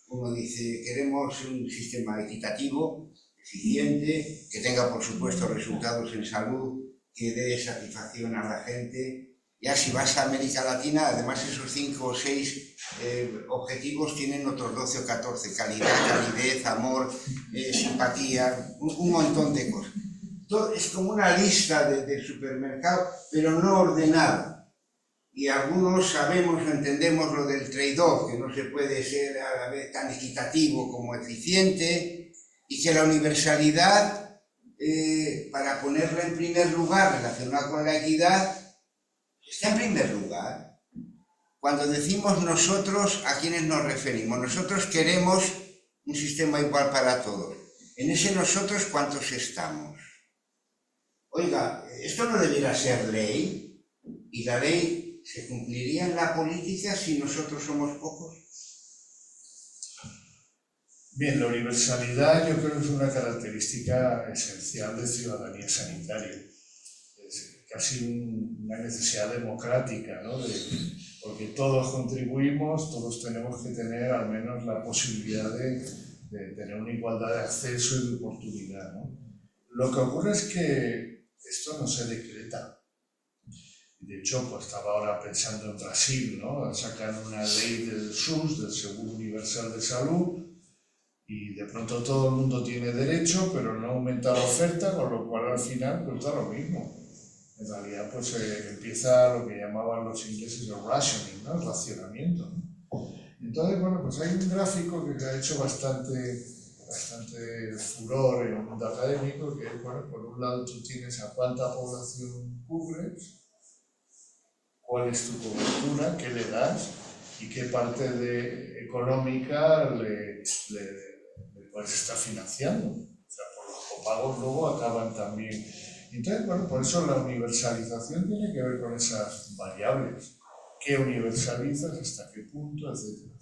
uno dice, queremos un sistema equitativo, eficiente, que tenga, por supuesto, resultados en salud, que dé satisfacción a la gente. Ya si vas a América Latina, además esos 5 o 6 objetivos tienen otros 12 o 14, calidad, calidez, amor, simpatía, un montón de cosas. Todo es como una lista de supermercado, pero no ordenada. Y algunos sabemos o entendemos lo del trade-off, que no se puede ser a la vez tan equitativo como eficiente, y que la universalidad, para ponerla en primer lugar, relacionada con la equidad, está en primer lugar. Cuando decimos nosotros, ¿a quiénes nos referimos? Nosotros queremos un sistema igual para todos. En ese nosotros, ¿cuántos estamos? Oiga, esto no debiera ser ley, y la ley se cumpliría en la política si nosotros somos pocos. Bien, la universalidad yo creo que es una característica esencial de ciudadanía sanitaria. Es casi una necesidad democrática, ¿no? Porque todos contribuimos, todos tenemos que tener al menos la posibilidad de tener una igualdad de acceso y de oportunidad, ¿no? Lo que ocurre es que esto no se decreta. De hecho, pues estaba ahora pensando en Brasil, ¿no? Sacan una ley del SUS, del Seguro Universal de Salud, y de pronto todo el mundo tiene derecho, pero no aumenta la oferta, con lo cual al final pues da lo mismo. En realidad pues empieza lo que llamaban los ingleses el rationing, ¿no? El racionamiento, ¿no? Entonces, bueno, pues hay un gráfico que ha hecho bastante furor en el mundo académico, que es, bueno, por un lado tú tienes a cuánta población cubres, cuál es tu cobertura, qué le das y qué parte económica le puedes estar financiando. O sea, por los copagos luego acaban también Entonces, bueno, por eso la universalización tiene que ver con esas variables. ¿Qué universalizas? ¿Hasta qué punto? Etcétera.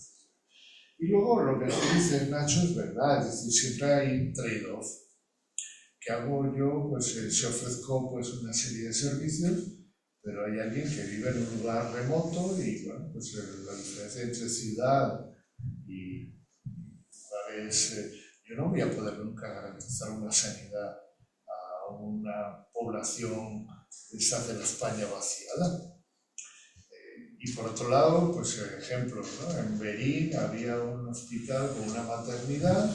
Y luego lo que tú dices, Nacho, es verdad, es decir, siempre hay un trade-off. ¿Qué hago yo? Pues si ofrezco pues, una serie de servicios, pero hay alguien que vive en un lugar remoto y, bueno, pues la diferencia entre ciudad y lugares... yo no voy a poder nunca garantizar una sanidad a una población esta de la España vaciada. Y por otro lado, pues ejemplos, ¿no? En Berín había un hospital con una maternidad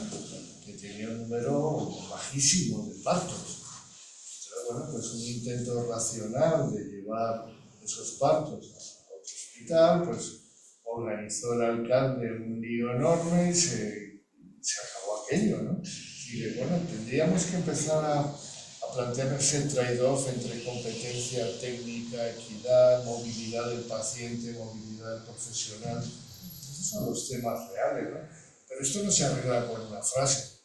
que tenía un número bajísimo de partos. Entonces, bueno, pues un intento racional de llevar esos partos a otro hospital, pues organizó el alcalde un lío enorme y se acabó aquello, ¿no? Y bueno, tendríamos que empezar a plantear ese trade-off entre competencia técnica, equidad, movilidad del paciente, movilidad del profesional. Esos son los temas reales, ¿no? Pero esto no se arregla con una frase.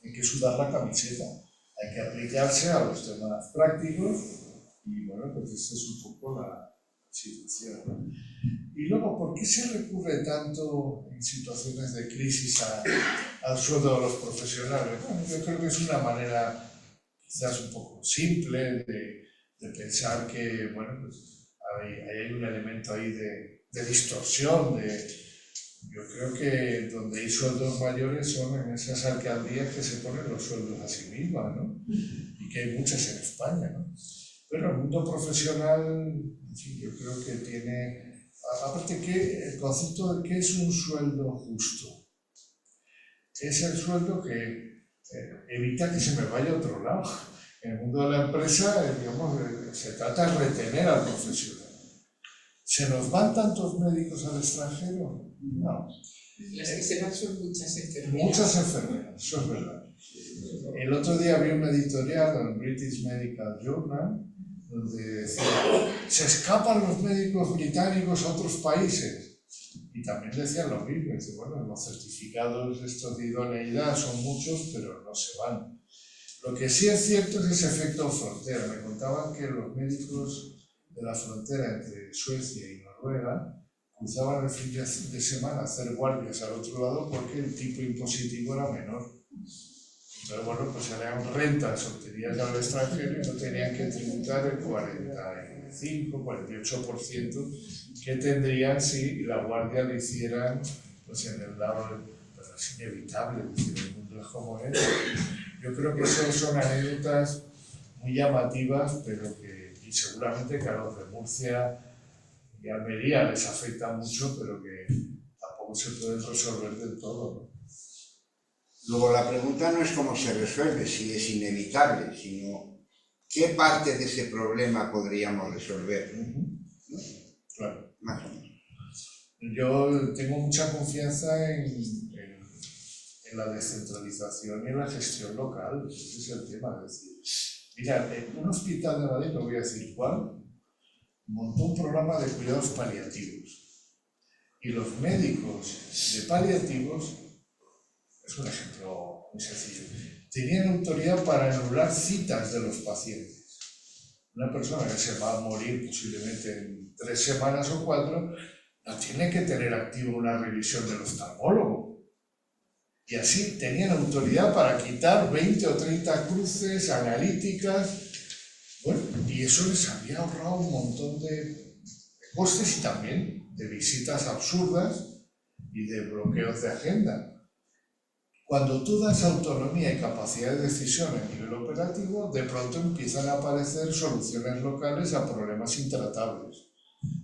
Hay que sudar la camiseta. Hay que aplicarse a los temas prácticos y, bueno, pues esta es un poco la situación, ¿no? Y luego, ¿por qué se recurre tanto en situaciones de crisis al sueldo de los profesionales? Bueno, yo creo que es una manera quizás un poco simple de pensar que, bueno, pues hay un elemento ahí de distorsión, yo creo que donde hay sueldos mayores son en esas alcaldías que se ponen los sueldos a sí mismas, ¿no? Y que hay muchas en España, ¿no? Pero el mundo profesional, en fin, yo creo que tiene, aparte que el concepto de qué es un sueldo justo, es el sueldo que evita que se me vaya a otro lado. En el mundo de la empresa, digamos, se trata de retener al profesional. ¿Se nos van tantos médicos al extranjero? No. Las que se van son muchas enfermeras. Muchas enfermeras, eso es verdad. El otro día vi un editorial en el British Medical Journal donde decía, se escapan los médicos británicos a otros países. Y también decían lo mismo, dice, bueno, los certificados estos de idoneidad son muchos, pero no se van. Lo que sí es cierto es ese efecto frontera. Me contaban que los médicos de la frontera entre Suecia y Noruega cruzaban el fin de semana a hacer guardias al otro lado porque el tipo impositivo era menor. Entonces, bueno, pues eran rentas obtenidas al extranjero y no tenían que tributar el 45, 48% que tendrían si la guardia la hicieran pues, en el lado, pero es inevitable, es decir, el mundo es como es. Yo creo que eso son anécdotas muy llamativas, pero que y seguramente que a los de Murcia y Almería les afecta mucho, pero que tampoco se pueden resolver del todo, ¿no? Luego la pregunta no es cómo se resuelve, si es inevitable, sino qué parte de ese problema podríamos resolver, ¿no? Claro. Más o menos. Yo tengo mucha confianza en la descentralización y en la gestión local, ese es el tema. Es decir, mira, un hospital de Madrid, no voy a decir cuál, montó un programa de cuidados paliativos y los médicos de paliativos, es un ejemplo muy sencillo, tenían autoridad para anular citas de los pacientes. Una persona que se va a morir posiblemente en 3 semanas o 4, no tiene que tener activo una revisión del oftalmólogo. Y así tenían autoridad para quitar 20 o 30 cruces analíticas. Bueno, y eso les había ahorrado un montón de costes y también de visitas absurdas y de bloqueos de agenda. Cuando tú das autonomía y capacidad de decisión a nivel operativo, de pronto empiezan a aparecer soluciones locales a problemas intratables.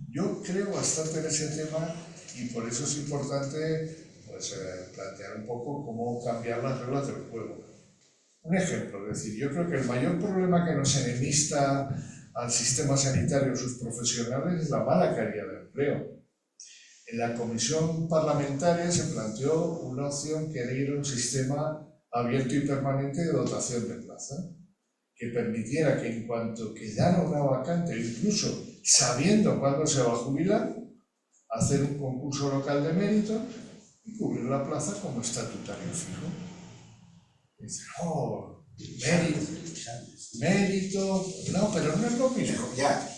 Yo creo bastante en ese tema y por eso es importante pues, plantear un poco cómo cambiar las reglas del juego. Un ejemplo, es decir, yo creo que el mayor problema que nos enemista al sistema sanitario y sus profesionales es la mala calidad de empleo. En la comisión parlamentaria se planteó una opción que era un sistema abierto y permanente de dotación de plaza, que permitiera que en cuanto quedara una vacante, incluso sabiendo cuándo se va a jubilar, hacer un concurso local de mérito y cubrir la plaza como estatutario fijo. Y dice, oh, mérito. mérito, no, pero no es lo mismo. Ya.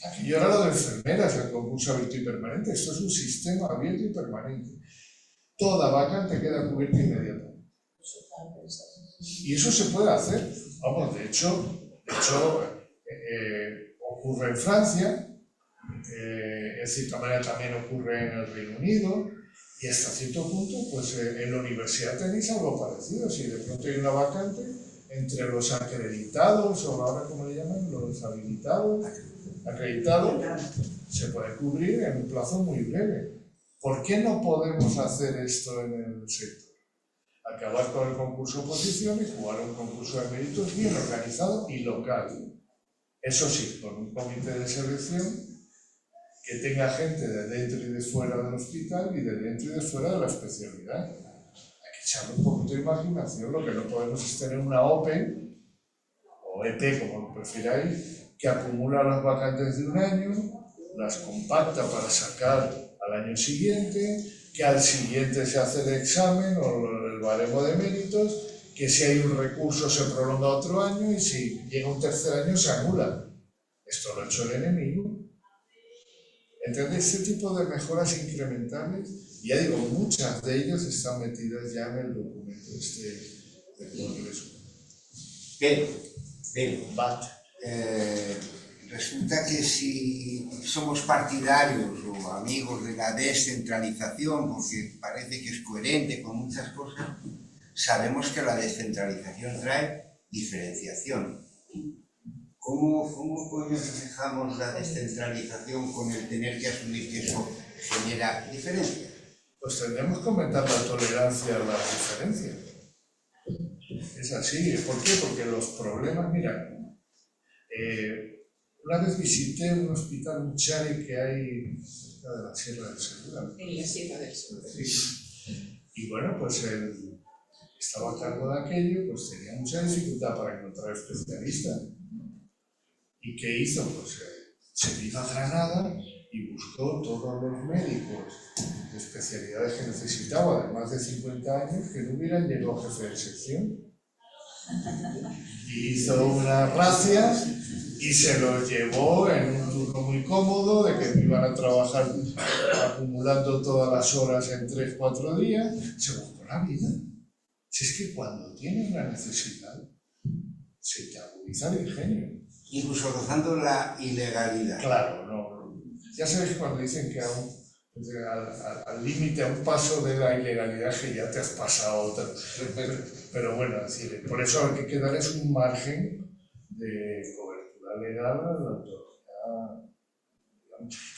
Aquello era lo de enfermeras, el concurso abierto y permanente. Esto es un sistema abierto y permanente. Toda vacante queda cubierta inmediatamente. Y eso se puede hacer. Vamos, de hecho ocurre en Francia, en cierta manera también ocurre en el Reino Unido, y hasta cierto punto, pues en la universidad tenéis algo parecido. Si de pronto hay una vacante entre los acreditados, o ahora como le llaman, los habilitados, acreditados, se puede cubrir en un plazo muy breve. ¿Por qué no podemos hacer esto en el sector? Acabar con el concurso de oposiciones, jugar un concurso de méritos bien organizado y local. Eso sí, con un comité de selección que tenga gente de dentro y de fuera del hospital y de dentro y de fuera de la especialidad. Hay que echarle un poquito de imaginación. Lo que no podemos es tener una OPE, o EP, como prefiráis, que acumula las vacantes de un año, las compacta para sacar al año siguiente, que al siguiente se hace el examen o el baremo de méritos, que si hay un recurso se prolonga otro año y si llega un tercer año se anula. Esto lo ha hecho el enemigo. ¿Entendéis? Este tipo de mejoras incrementales, ya digo, muchas de ellas están metidas ya en el documento del Congreso. Pero, resulta que si somos partidarios o amigos de la descentralización, porque parece que es coherente con muchas cosas, sabemos que la descentralización trae diferenciación. ¿Cómo coño fijamos la descentralización con el tener que asumir que eso genera diferencia? Pues tendremos que aumentar la tolerancia a las diferencias. Es así. ¿Por qué? Porque los problemas, mira, una vez visité un hospital, un chale que hay cerca de la Sierra del Segura. En la Sierra del Segura. Sí. Y bueno, pues él estaba a cargo de aquello, pues tenía mucha dificultad para encontrar especialistas. ¿Y qué hizo? Pues se vino a Granada y buscó todos los médicos de especialidades que necesitaba de más de 50 años que no hubieran llegado a jefe de sección. Y hizo una racia y se los llevó en un turno muy cómodo, de que iban a trabajar acumulando todas las horas en 3-4 días. Se buscó la vida. Si es que cuando tienes la necesidad, se te agudiza el ingenio. Incluso rozando la ilegalidad. Claro, no. Ya sabéis cuando dicen que al límite, a un paso de la ilegalidad, que ya te has pasado. Pero bueno, es decir, por eso lo que hay que dar es un margen de cobertura legal a la autoridad.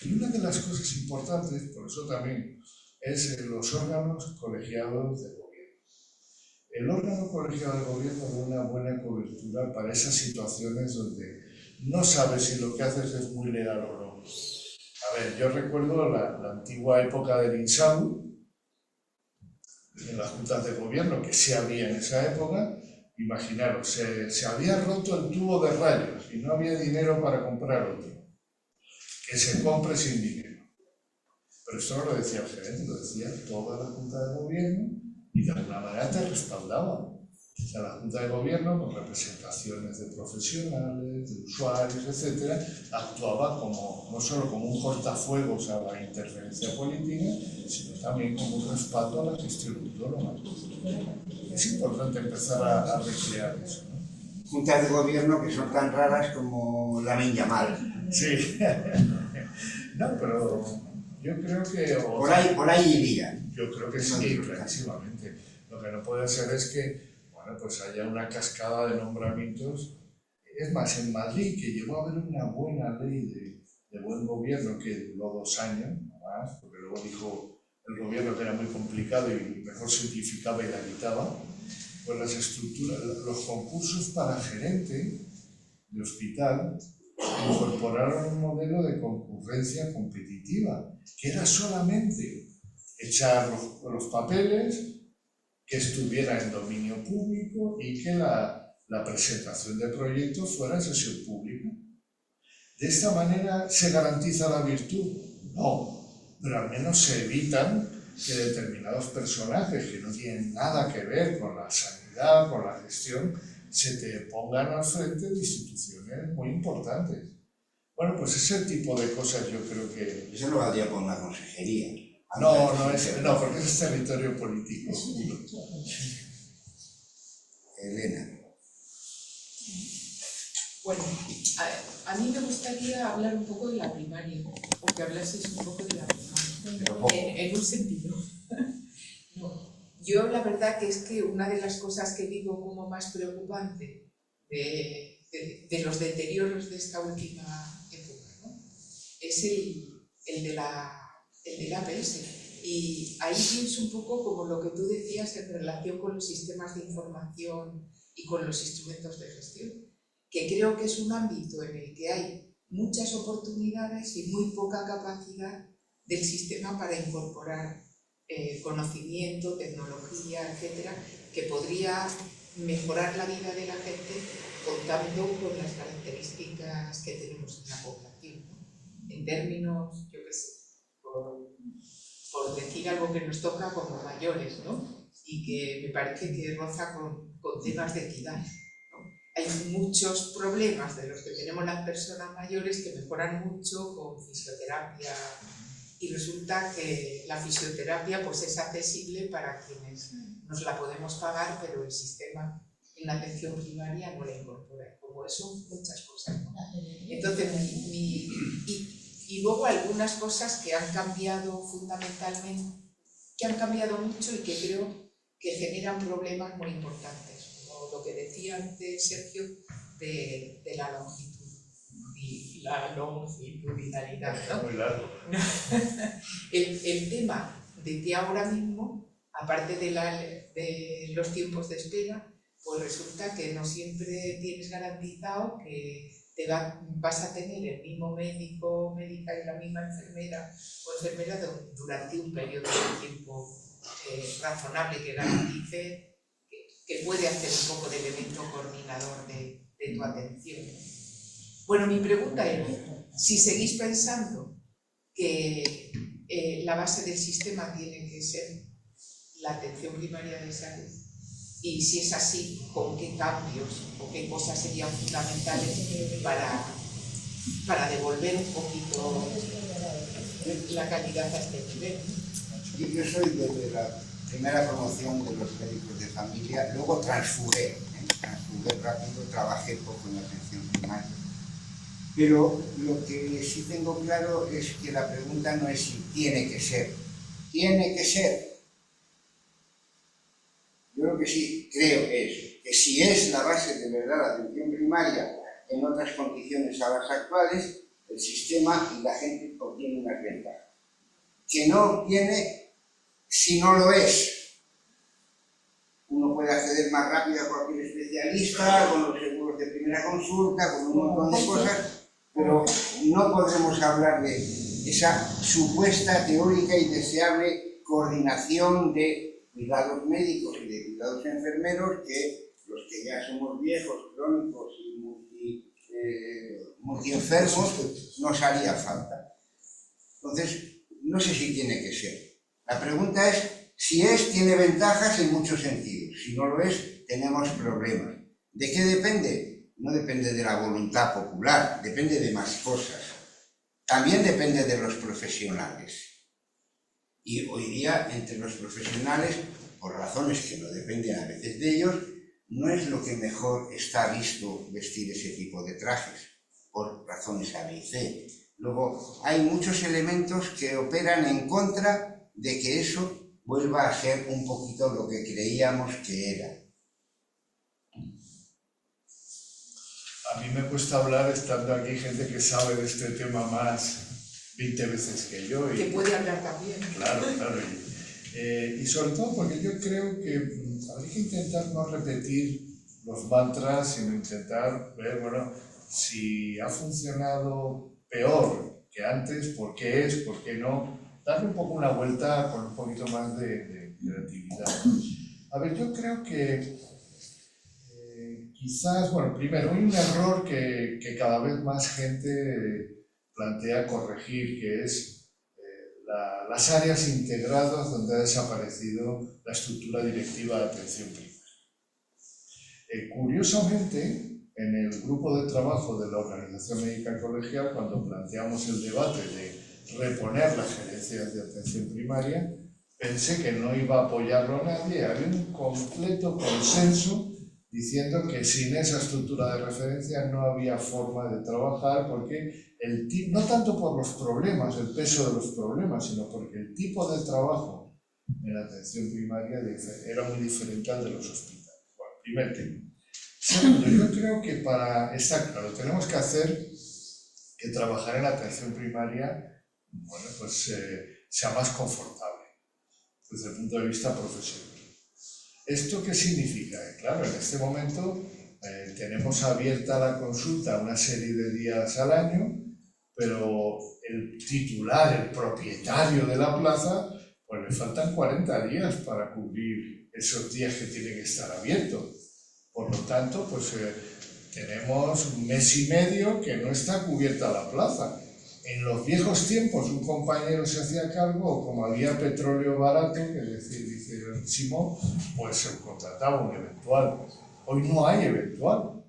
Y una de las cosas importantes, por eso también, es los órganos colegiados de gobierno. El órgano colegiado de gobierno da una buena cobertura para esas situaciones donde no sabes si lo que haces es muy legal o no. A ver, yo recuerdo la antigua época del INSAU, en las juntas de gobierno, que sí había en esa época. Imaginaros, se había roto el tubo de rayos y no había dinero para comprar otro. Que se compre sin dinero. Pero esto no lo decía el gerente, lo decía toda la junta de gobierno y de alguna manera te respaldaba. O sea, la Junta de Gobierno, con representaciones de profesionales, de usuarios, etc., actuaba no solo como un cortafuegos a la interferencia política, sino también como un respaldo a la gestión autónoma. Es importante empezar a recrear eso, ¿no? Juntas de gobierno que son tan raras como Lamine Yamal. Sí. No, pero yo creo que... Por ahí iría. Yo creo que sí, clarísimamente. Lo que no puede ser es que pues haya una cascada de nombramientos. Es más, en Madrid, que llegó a haber una buena ley de buen gobierno que duró 2 años, no más, porque luego dijo el gobierno que era muy complicado y mejor simplificaba y la quitaba, pues las estructuras, los concursos para gerente de hospital incorporaron un modelo de concurrencia competitiva, que era solamente echar los papeles, que estuviera en dominio público y que la presentación de proyectos fuera en sesión pública. ¿De esta manera se garantiza la virtud? No, pero al menos se evitan que determinados personajes que no tienen nada que ver con la sanidad, con la gestión, se te pongan al frente de instituciones muy importantes. Bueno, pues ese tipo de cosas yo creo que... Eso lo valdría por una consejería. No, porque es territorio político. Elena. Bueno, a mí me gustaría hablar un poco de la primaria, o que hablases un poco de la primaria, en un sentido. No. Yo la verdad que es que una de las cosas que digo como más preocupante de los deterioros de esta última época, ¿no? Es el de la APS. Y ahí pienso un poco como lo que tú decías en relación con los sistemas de información y con los instrumentos de gestión, que creo que es un ámbito en el que hay muchas oportunidades y muy poca capacidad del sistema para incorporar conocimiento, tecnología, etcétera, que podría mejorar la vida de la gente contando con las características que tenemos en la población, ¿no? En términos, yo qué sé, por decir algo que nos toca como mayores, ¿no? Y que me parece que roza con temas de equidad, ¿no? Hay muchos problemas de los que tenemos las personas mayores que mejoran mucho con fisioterapia, y resulta que la fisioterapia pues es accesible para quienes nos la podemos pagar, pero el sistema en la atención primaria no la incorpora. Como eso, muchas cosas, ¿no? Entonces, y luego algunas cosas que han cambiado fundamentalmente, que han cambiado mucho y que creo que generan problemas muy importantes, como lo que decía antes Sergio de la longitud y la longitudinalidad, ¿no? Muy largo. El tema de que ahora mismo, aparte de los tiempos de espera, pues resulta que no siempre tienes garantizado que vas a tener el mismo médico o médica y la misma enfermera o enfermera durante un periodo de tiempo razonable que garantice que puede hacer un poco de elemento coordinador de tu atención. Bueno, mi pregunta es, si seguís pensando que la base del sistema tiene que ser la atención primaria de salud, y si es así, ¿con qué cambios o qué cosas serían fundamentales para devolver un poquito la calidad a este nivel? Yo soy desde la primera promoción de los médicos de familia, luego transfugué rápido, trabajé poco en la atención primaria. Pero lo que sí tengo claro es que la pregunta no es si tiene que ser. Tiene que ser. Yo lo que sí creo es que si es la base de verdad la atención primaria en otras condiciones a las actuales, el sistema y la gente obtienen unas ventajas. Que no obtiene si no lo es. Uno puede acceder más rápido a cualquier especialista, con los seguros de primera consulta, con un montón de cosas, pero no podremos hablar de esa supuesta, teórica y deseable coordinación de cuidados médicos y de cuidados enfermeros que los que ya somos viejos, crónicos y multienfermos nos haría falta. Entonces, no sé si tiene que ser. La pregunta es, si es, tiene ventajas en muchos sentidos. Si no lo es, tenemos problemas. ¿De qué depende? No depende de la voluntad popular, depende de más cosas. También depende de los profesionales. Y hoy día, entre los profesionales, por razones que no dependen a veces de ellos, no es lo que mejor está visto vestir ese tipo de trajes, por razones A, B y C. Luego, hay muchos elementos que operan en contra de que eso vuelva a ser un poquito lo que creíamos que era. A mí me cuesta hablar estando aquí gente que sabe de este tema más 20 veces que yo. Que puede hablar también. Claro. Y sobre todo porque yo creo que habría que intentar no repetir los mantras, sino intentar ver, bueno, si ha funcionado peor que antes, por qué es, por qué no, darle un poco una vuelta con un poquito más de creatividad. A ver, yo creo que quizás, bueno, primero hay un error que cada vez más gente plantea corregir, que es las áreas integradas donde ha desaparecido la estructura directiva de atención primaria. Curiosamente, en el grupo de trabajo de la Organización Médica Colegial, cuando planteamos el debate de reponer las gerencias de atención primaria, pensé que no iba a apoyarlo a nadie. Había un completo consenso diciendo que sin esa estructura de referencia no había forma de trabajar, porque no tanto por los problemas, el peso de los problemas, sino porque el tipo de trabajo en la atención primaria era muy diferente al de los hospitales. Bueno, primer tema. Segundo, yo creo que está claro, tenemos que hacer que trabajar en la atención primaria, bueno, pues, sea más confortable desde el punto de vista profesional. ¿Esto qué significa? Claro, en este momento tenemos abierta la consulta una serie de días al año, pero el titular, el propietario de la plaza, pues le faltan 40 días para cubrir esos días que tiene que estar abierto. Por lo tanto, pues tenemos un mes y medio que no está cubierta la plaza. En los viejos tiempos un compañero se hacía cargo, o como había petróleo barato, que dice Simón, pues se contrataba un eventual. Hoy no hay eventual,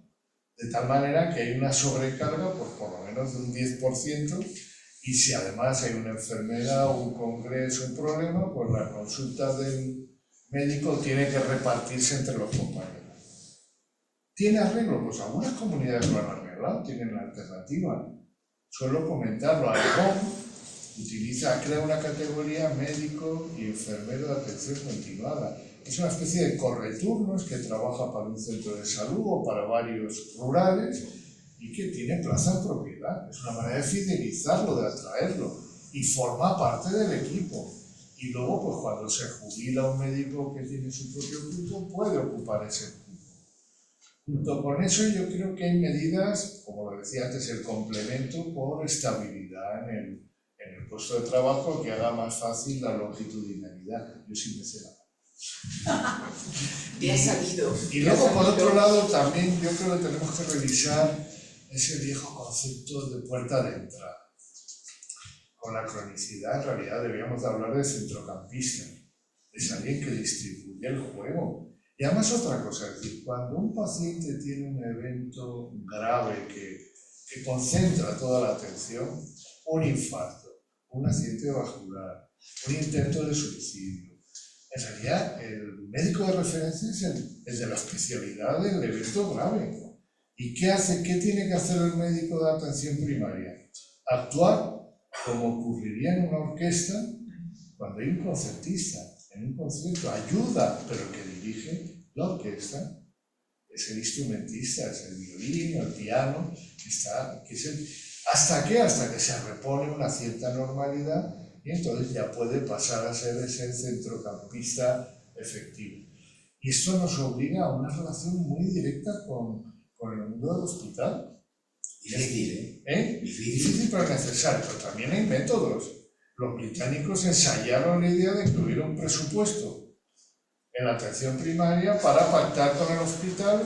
de tal manera que hay una sobrecarga pues, por lo menos de un 10%, y si además hay una enfermedad, un congreso, un problema, pues la consulta del médico tiene que repartirse entre los compañeros. ¿Tiene arreglo? Pues algunas comunidades lo han arreglado, tienen la alternativa. Suelo comentarlo, Aragón crea una categoría médico y enfermero de atención continuada. Es una especie de correturnos que trabaja para un centro de salud o para varios rurales y que tiene plaza en propiedad. Es una manera de fidelizarlo, de atraerlo, y forma parte del equipo. Y luego, pues cuando se jubila un médico que tiene su propio grupo, puede ocupar ese grupo. Junto con eso, yo creo que hay medidas, como lo decía antes, el complemento por estabilidad en el puesto de trabajo que haga más fácil la longitudinalidad. Yo sí me sé la. Te has sabido. Y luego, por otro lado, también yo creo que tenemos que revisar ese viejo concepto de puerta de entrada. Con la cronicidad, en realidad, deberíamos hablar de centrocampista, de alguien que distribuye el juego. Y además otra cosa, es decir, cuando un paciente tiene un evento grave que concentra toda la atención, un infarto, un accidente vascular, un intento de suicidio, en realidad el médico de referencia es el de la especialidad del evento grave. ¿Y qué tiene que hacer el médico de atención primaria? Actuar como ocurriría en una orquesta cuando hay un concertista. En un concierto ayuda, pero el que dirige la orquesta es el instrumentista, es el violín, el piano, hasta que se repone una cierta normalidad y entonces ya puede pasar a ser ese centrocampista efectivo. Y esto nos obliga a una relación muy directa con el mundo del hospital. Difícil, Difícil pero necesario, pero también hay métodos. Los británicos ensayaron la idea de incluir un presupuesto en la atención primaria para pactar con el hospital,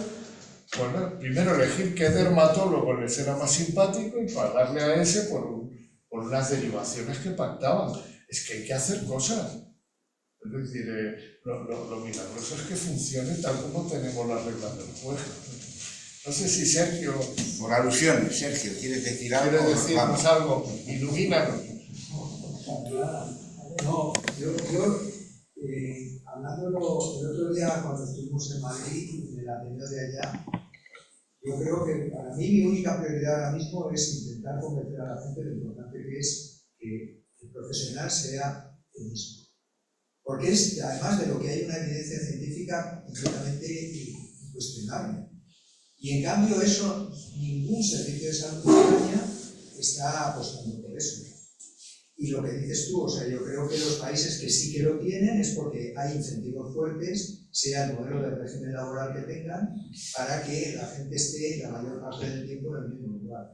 bueno, primero elegir qué dermatólogo les era más simpático y pagarle a ese por unas derivaciones que pactaban. Es que hay que hacer cosas. Es decir, lo milagroso es que funcione tal como tenemos las reglas del juego. No sé si Sergio... Por alusiones, Sergio, ¿quieres decir algo? ¿Quieres decirnos algo? Ilumínanos. No, yo hablándolo el otro día cuando estuvimos en Madrid, en el Ateneo de allá, yo creo que para mí mi única prioridad ahora mismo es intentar convencer a la gente de lo importante que es que el profesional sea el mismo. Porque es, además de lo que hay una evidencia científica completamente incuestionable. Y en cambio eso, ningún servicio de salud de España está apostando por eso. Y lo que dices tú, o sea, yo creo que los países que sí que lo tienen es porque hay incentivos fuertes, sea el modelo de régimen laboral que tengan, para que la gente esté la mayor parte del tiempo en el mismo lugar.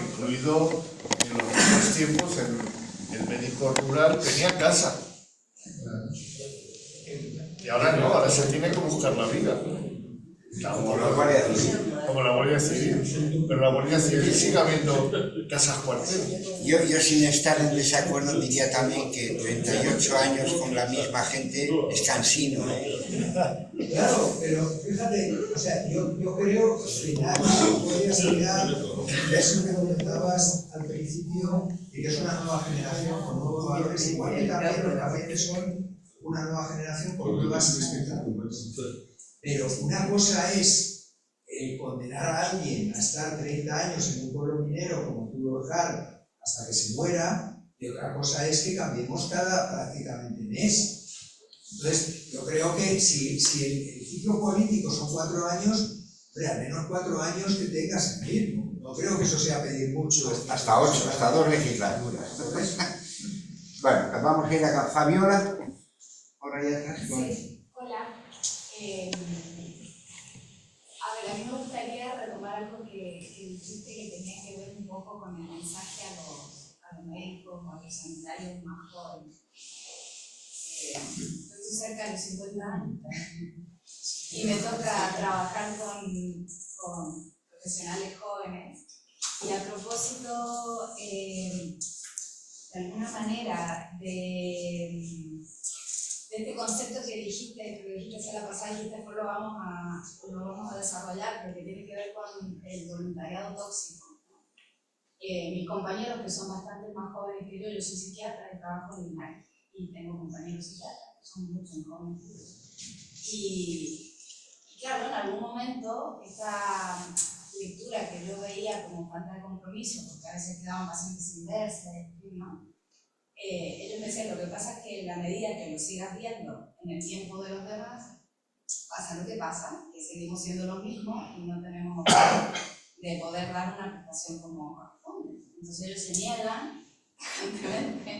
Incluido en los últimos tiempos el médico rural tenía casa. Y ahora no, ahora se tiene que buscar la vida. Por las variaciones. como la Guardia Civil, pero la Guardia Civil sigue habiendo casas cuartel. Yo sin estar en desacuerdo diría también que 38 años con la misma gente es cansino, ¿eh? Claro, pero fíjate, o sea, yo creo que al final puede aspirar, eso que comentabas al principio, y que es una nueva generación con nuevos valores, igual que también los cafés son una nueva generación con nuevas expectativas. Pero una cosa es condenar a alguien a estar 30 años en un pueblo minero como pudo dejar hasta que se muera, y otra cosa es que cambiemos cada prácticamente mes. Entonces, yo creo que si el ciclo político son 4 años, hombre, al menos 4 años que tengas en ritmo. No creo que eso sea pedir mucho. Hasta 8, hasta 2 legislaturas. Bueno, pues vamos a ir a Fabiola. Por ahí atrás. Sí, hola. A ver, a mí me gustaría retomar algo que dijiste que tenía que ver un poco con el mensaje a los médicos o a los sanitarios más jóvenes. Estoy cerca de los 50 años y me toca trabajar con profesionales jóvenes y a propósito de alguna manera de este concepto que dijiste la pasada, dijiste después lo vamos a desarrollar, pero que tiene que ver con el voluntariado tóxico. Mis compañeros, que son bastante más jóvenes que yo soy psiquiatra y trabajo en INAI, y tengo compañeros psiquiatras que son mucho más jóvenes. Y claro, en algún momento esta lectura que yo veía como falta de compromiso, porque a veces quedaban pacientes sin verse, ¿no? Ellos me decían, lo que pasa es que en la medida que lo sigas viendo en el tiempo de los demás, pasa lo que pasa, que seguimos siendo lo mismo y no tenemos opción de poder dar una prestación como corresponde. Entonces ellos se niegan constantemente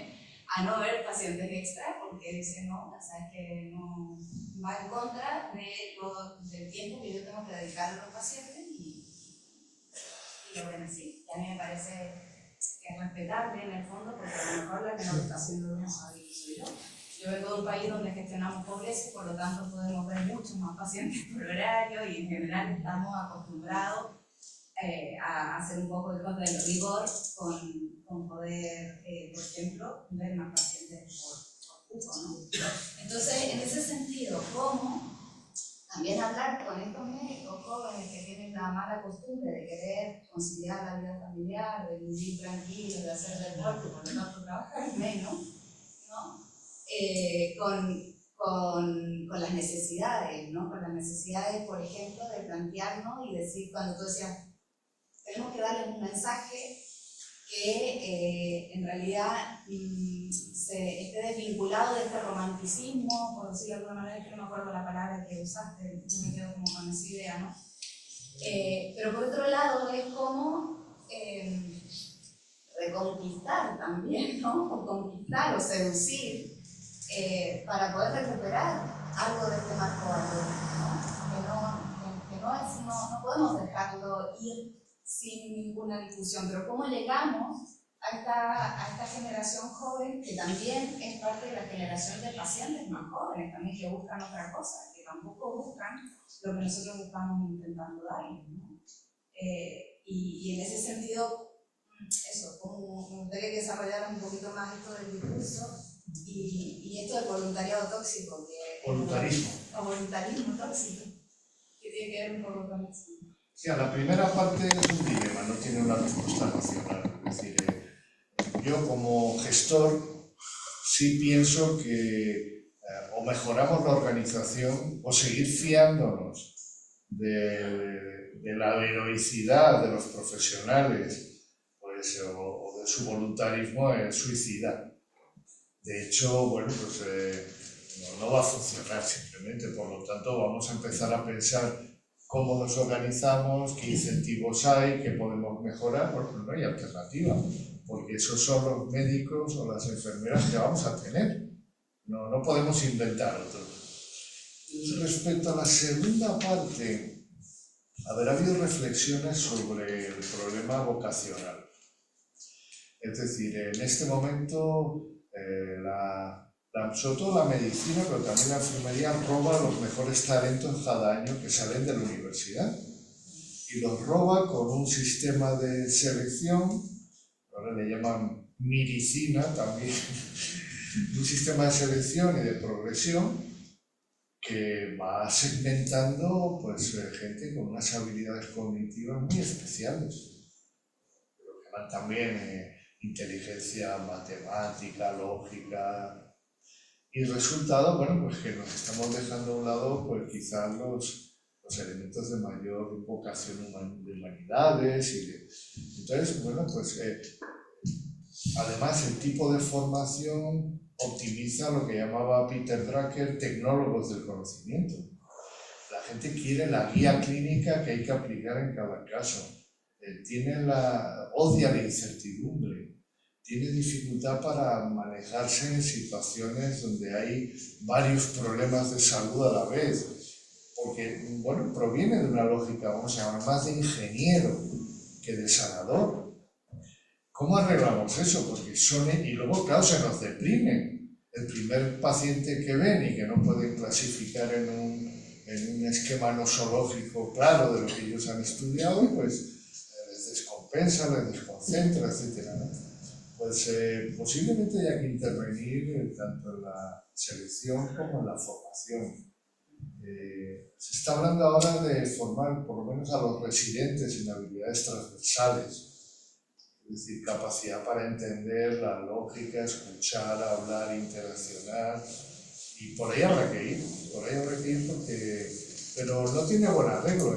a no ver pacientes extra porque dicen, no, o sea, es que no va en contra del tiempo que yo tengo que dedicar a los pacientes y bueno, sí, y a mí me parece que es respetable en el fondo, porque a lo mejor la que no lo está haciendo bien soy yo. Yo vengo de un país donde gestionamos pobreza y por lo tanto podemos ver muchos más pacientes por horario y en general estamos acostumbrados a hacer un poco de rigor con poder, por ejemplo, ver más pacientes por cupo, ¿no? Entonces, en ese sentido, ¿cómo también hablar con estos médicos jóvenes que tienen la mala costumbre de querer conciliar la vida familiar, de vivir tranquilos, de hacer deporte, por lo tanto trabajar menos, ¿no? Con las necesidades, ¿no? Con las necesidades, por ejemplo, de plantearnos y decir, cuando tú decías, tenemos que darles un mensaje que en realidad esté desvinculado de este romanticismo, por decirlo de alguna manera, que no me acuerdo la palabra que usaste, yo me quedo como con esa idea, ¿no? Pero por otro lado es como reconquistar también, ¿no? O conquistar o seducir para poder recuperar algo de este marco valor, ¿no? No podemos dejarlo ir sin ninguna discusión, pero ¿cómo llegamos a esta generación joven que también es parte de la generación de pacientes más jóvenes, también que buscan otra cosa, que tampoco buscan lo que nosotros estamos intentando darles, ¿no? Y en ese sentido, eso, como me gustaría que desarrollaran un poquito más esto del discurso y esto del voluntariado tóxico, que Voluntarismo. O voluntarismo tóxico, que tiene que ver un poco con eso. Sí, a la primera parte es un dilema, no tiene una respuesta racional. Es decir, yo como gestor sí pienso que o mejoramos la organización o seguir fiándonos de la heroicidad de los profesionales pues, o de su voluntarismo es suicida. De hecho, bueno, pues no va a funcionar simplemente, por lo tanto vamos a empezar a pensar cómo nos organizamos, qué incentivos hay, qué podemos mejorar. Bueno, pues no hay alternativa, porque esos son los médicos o las enfermeras que vamos a tener. No podemos inventar otros. Respecto a la segunda parte, ha habido reflexiones sobre el problema vocacional. Es decir, en este momento, sobre todo la medicina, pero también la enfermería roba los mejores talentos cada año que salen de la universidad y y los roba con un sistema de selección, ahora le llaman miricina también, un sistema de selección y de progresión que va segmentando pues, gente con unas habilidades cognitivas muy especiales. Lo que llaman también inteligencia matemática, lógica. Y el resultado, bueno, pues que nos estamos dejando a un lado pues quizás los elementos de mayor vocación de humanidades. Entonces, bueno, pues además el tipo de formación optimiza lo que llamaba Peter Drucker tecnólogos del conocimiento. La gente quiere la guía clínica que hay que aplicar en cada caso. Odia la incertidumbre. Tiene dificultad para manejarse en situaciones donde hay varios problemas de salud a la vez, porque, bueno, proviene de una lógica, vamos a llamar, más de ingeniero que de sanador. ¿Cómo arreglamos eso? Porque y luego, claro, se nos deprimen. El primer paciente que ven y que no pueden clasificar en un esquema nosológico claro de lo que ellos han estudiado, pues les descompensa, les desconcentra, etc., ¿no? Pues posiblemente haya que intervenir tanto en la selección como en la formación. Se está hablando ahora de formar por lo menos a los residentes en habilidades transversales, es decir, capacidad para entender la lógica, escuchar, hablar, interaccionar, y por ahí habrá que ir, pero no tiene buen arreglo,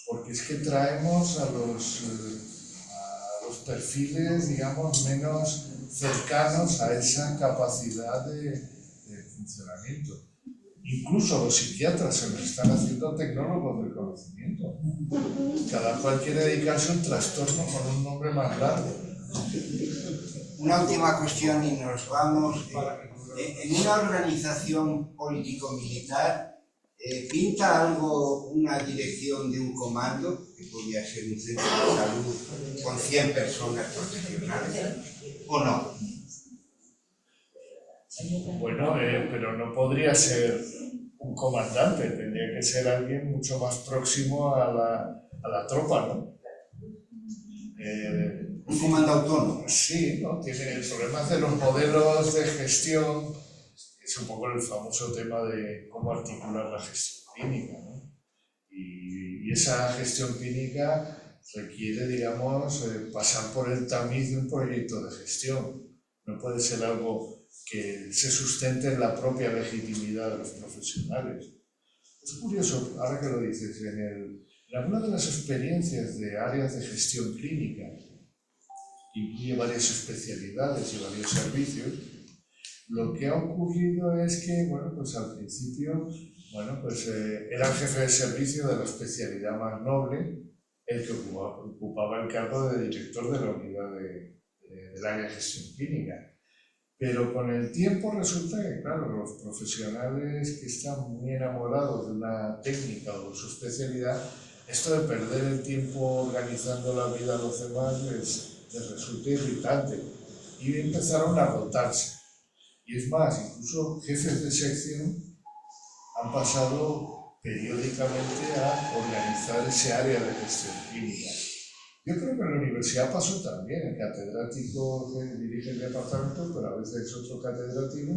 porque es que traemos a los perfiles, digamos, menos cercanos a esa capacidad de funcionamiento. Incluso los psiquiatras se nos están haciendo tecnólogos del conocimiento. Cada cual quiere dedicarse a un trastorno con un nombre más largo. Una última cuestión y nos vamos. En una organización político-militar, ¿pinta algo una dirección de un comando, que podría ser un centro de salud con 100 personas profesionales, o no? Bueno, pero no podría ser un comandante, tendría que ser alguien mucho más próximo a la tropa, ¿no? ¿Un comando autónomo? Sí, ¿no? Tiene el problema de los modelos de gestión, es un poco el famoso tema de cómo articular la gestión clínica, ¿no? Y esa gestión clínica requiere, digamos, pasar por el tamiz de un proyecto de gestión. No puede ser algo que se sustente en la propia legitimidad de los profesionales. Es curioso, ahora que lo dices, en algunas de las experiencias de áreas de gestión clínica, que incluye varias especialidades y varios servicios, lo que ha ocurrido es que, bueno, pues al principio, bueno, pues era el jefe de servicio de la especialidad más noble, el que ocupaba el cargo de director de la unidad del área de gestión clínica. Pero con el tiempo resulta que, claro, los profesionales que están muy enamorados de una técnica o de su especialidad, esto de perder el tiempo organizando la vida a los demás les resulta irritante. Y empezaron a rotarse. Y es más, incluso jefes de sección han pasado periódicamente a organizar ese área de gestión clínica. Yo creo que en la universidad pasó también, el catedrático dirige el departamento, pero a veces otro catedrático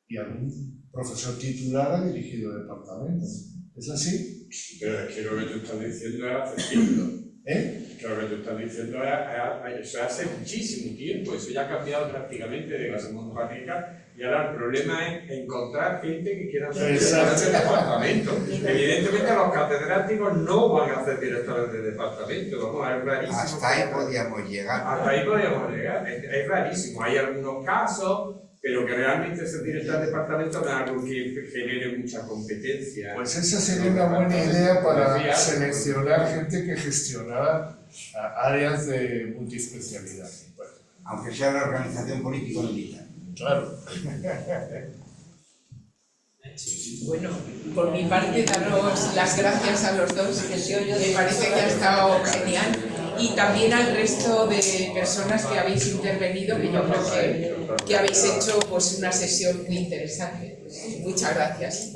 y algún profesor titular ha dirigido el departamento. ¿Es así? Pero es que lo que tú estás diciendo es hace tiempo. ¿Eh? Lo que tú estás diciendo eso hace muchísimo tiempo, eso ya ha cambiado prácticamente de la segunda clínica. Y ahora el problema es encontrar gente que quiera ser directores de departamento. Evidentemente los catedráticos no van a ser directores de departamento, vamos, es rarísimo. Hasta ahí podíamos llegar. Hasta ahí podíamos llegar, es rarísimo. Hay algunos casos, pero que realmente ser director de departamento no es algo que genere mucha competencia. Pues esa sería una buena idea para seleccionar gente que gestionara áreas de multiespecialidad. Bueno, aunque sea la organización político-militar. Claro. Bueno, por mi parte, daros las gracias a los dos. Me parece que ha estado genial. Y también al resto de personas que habéis intervenido, que yo creo que habéis hecho pues, una sesión muy interesante. Muchas gracias.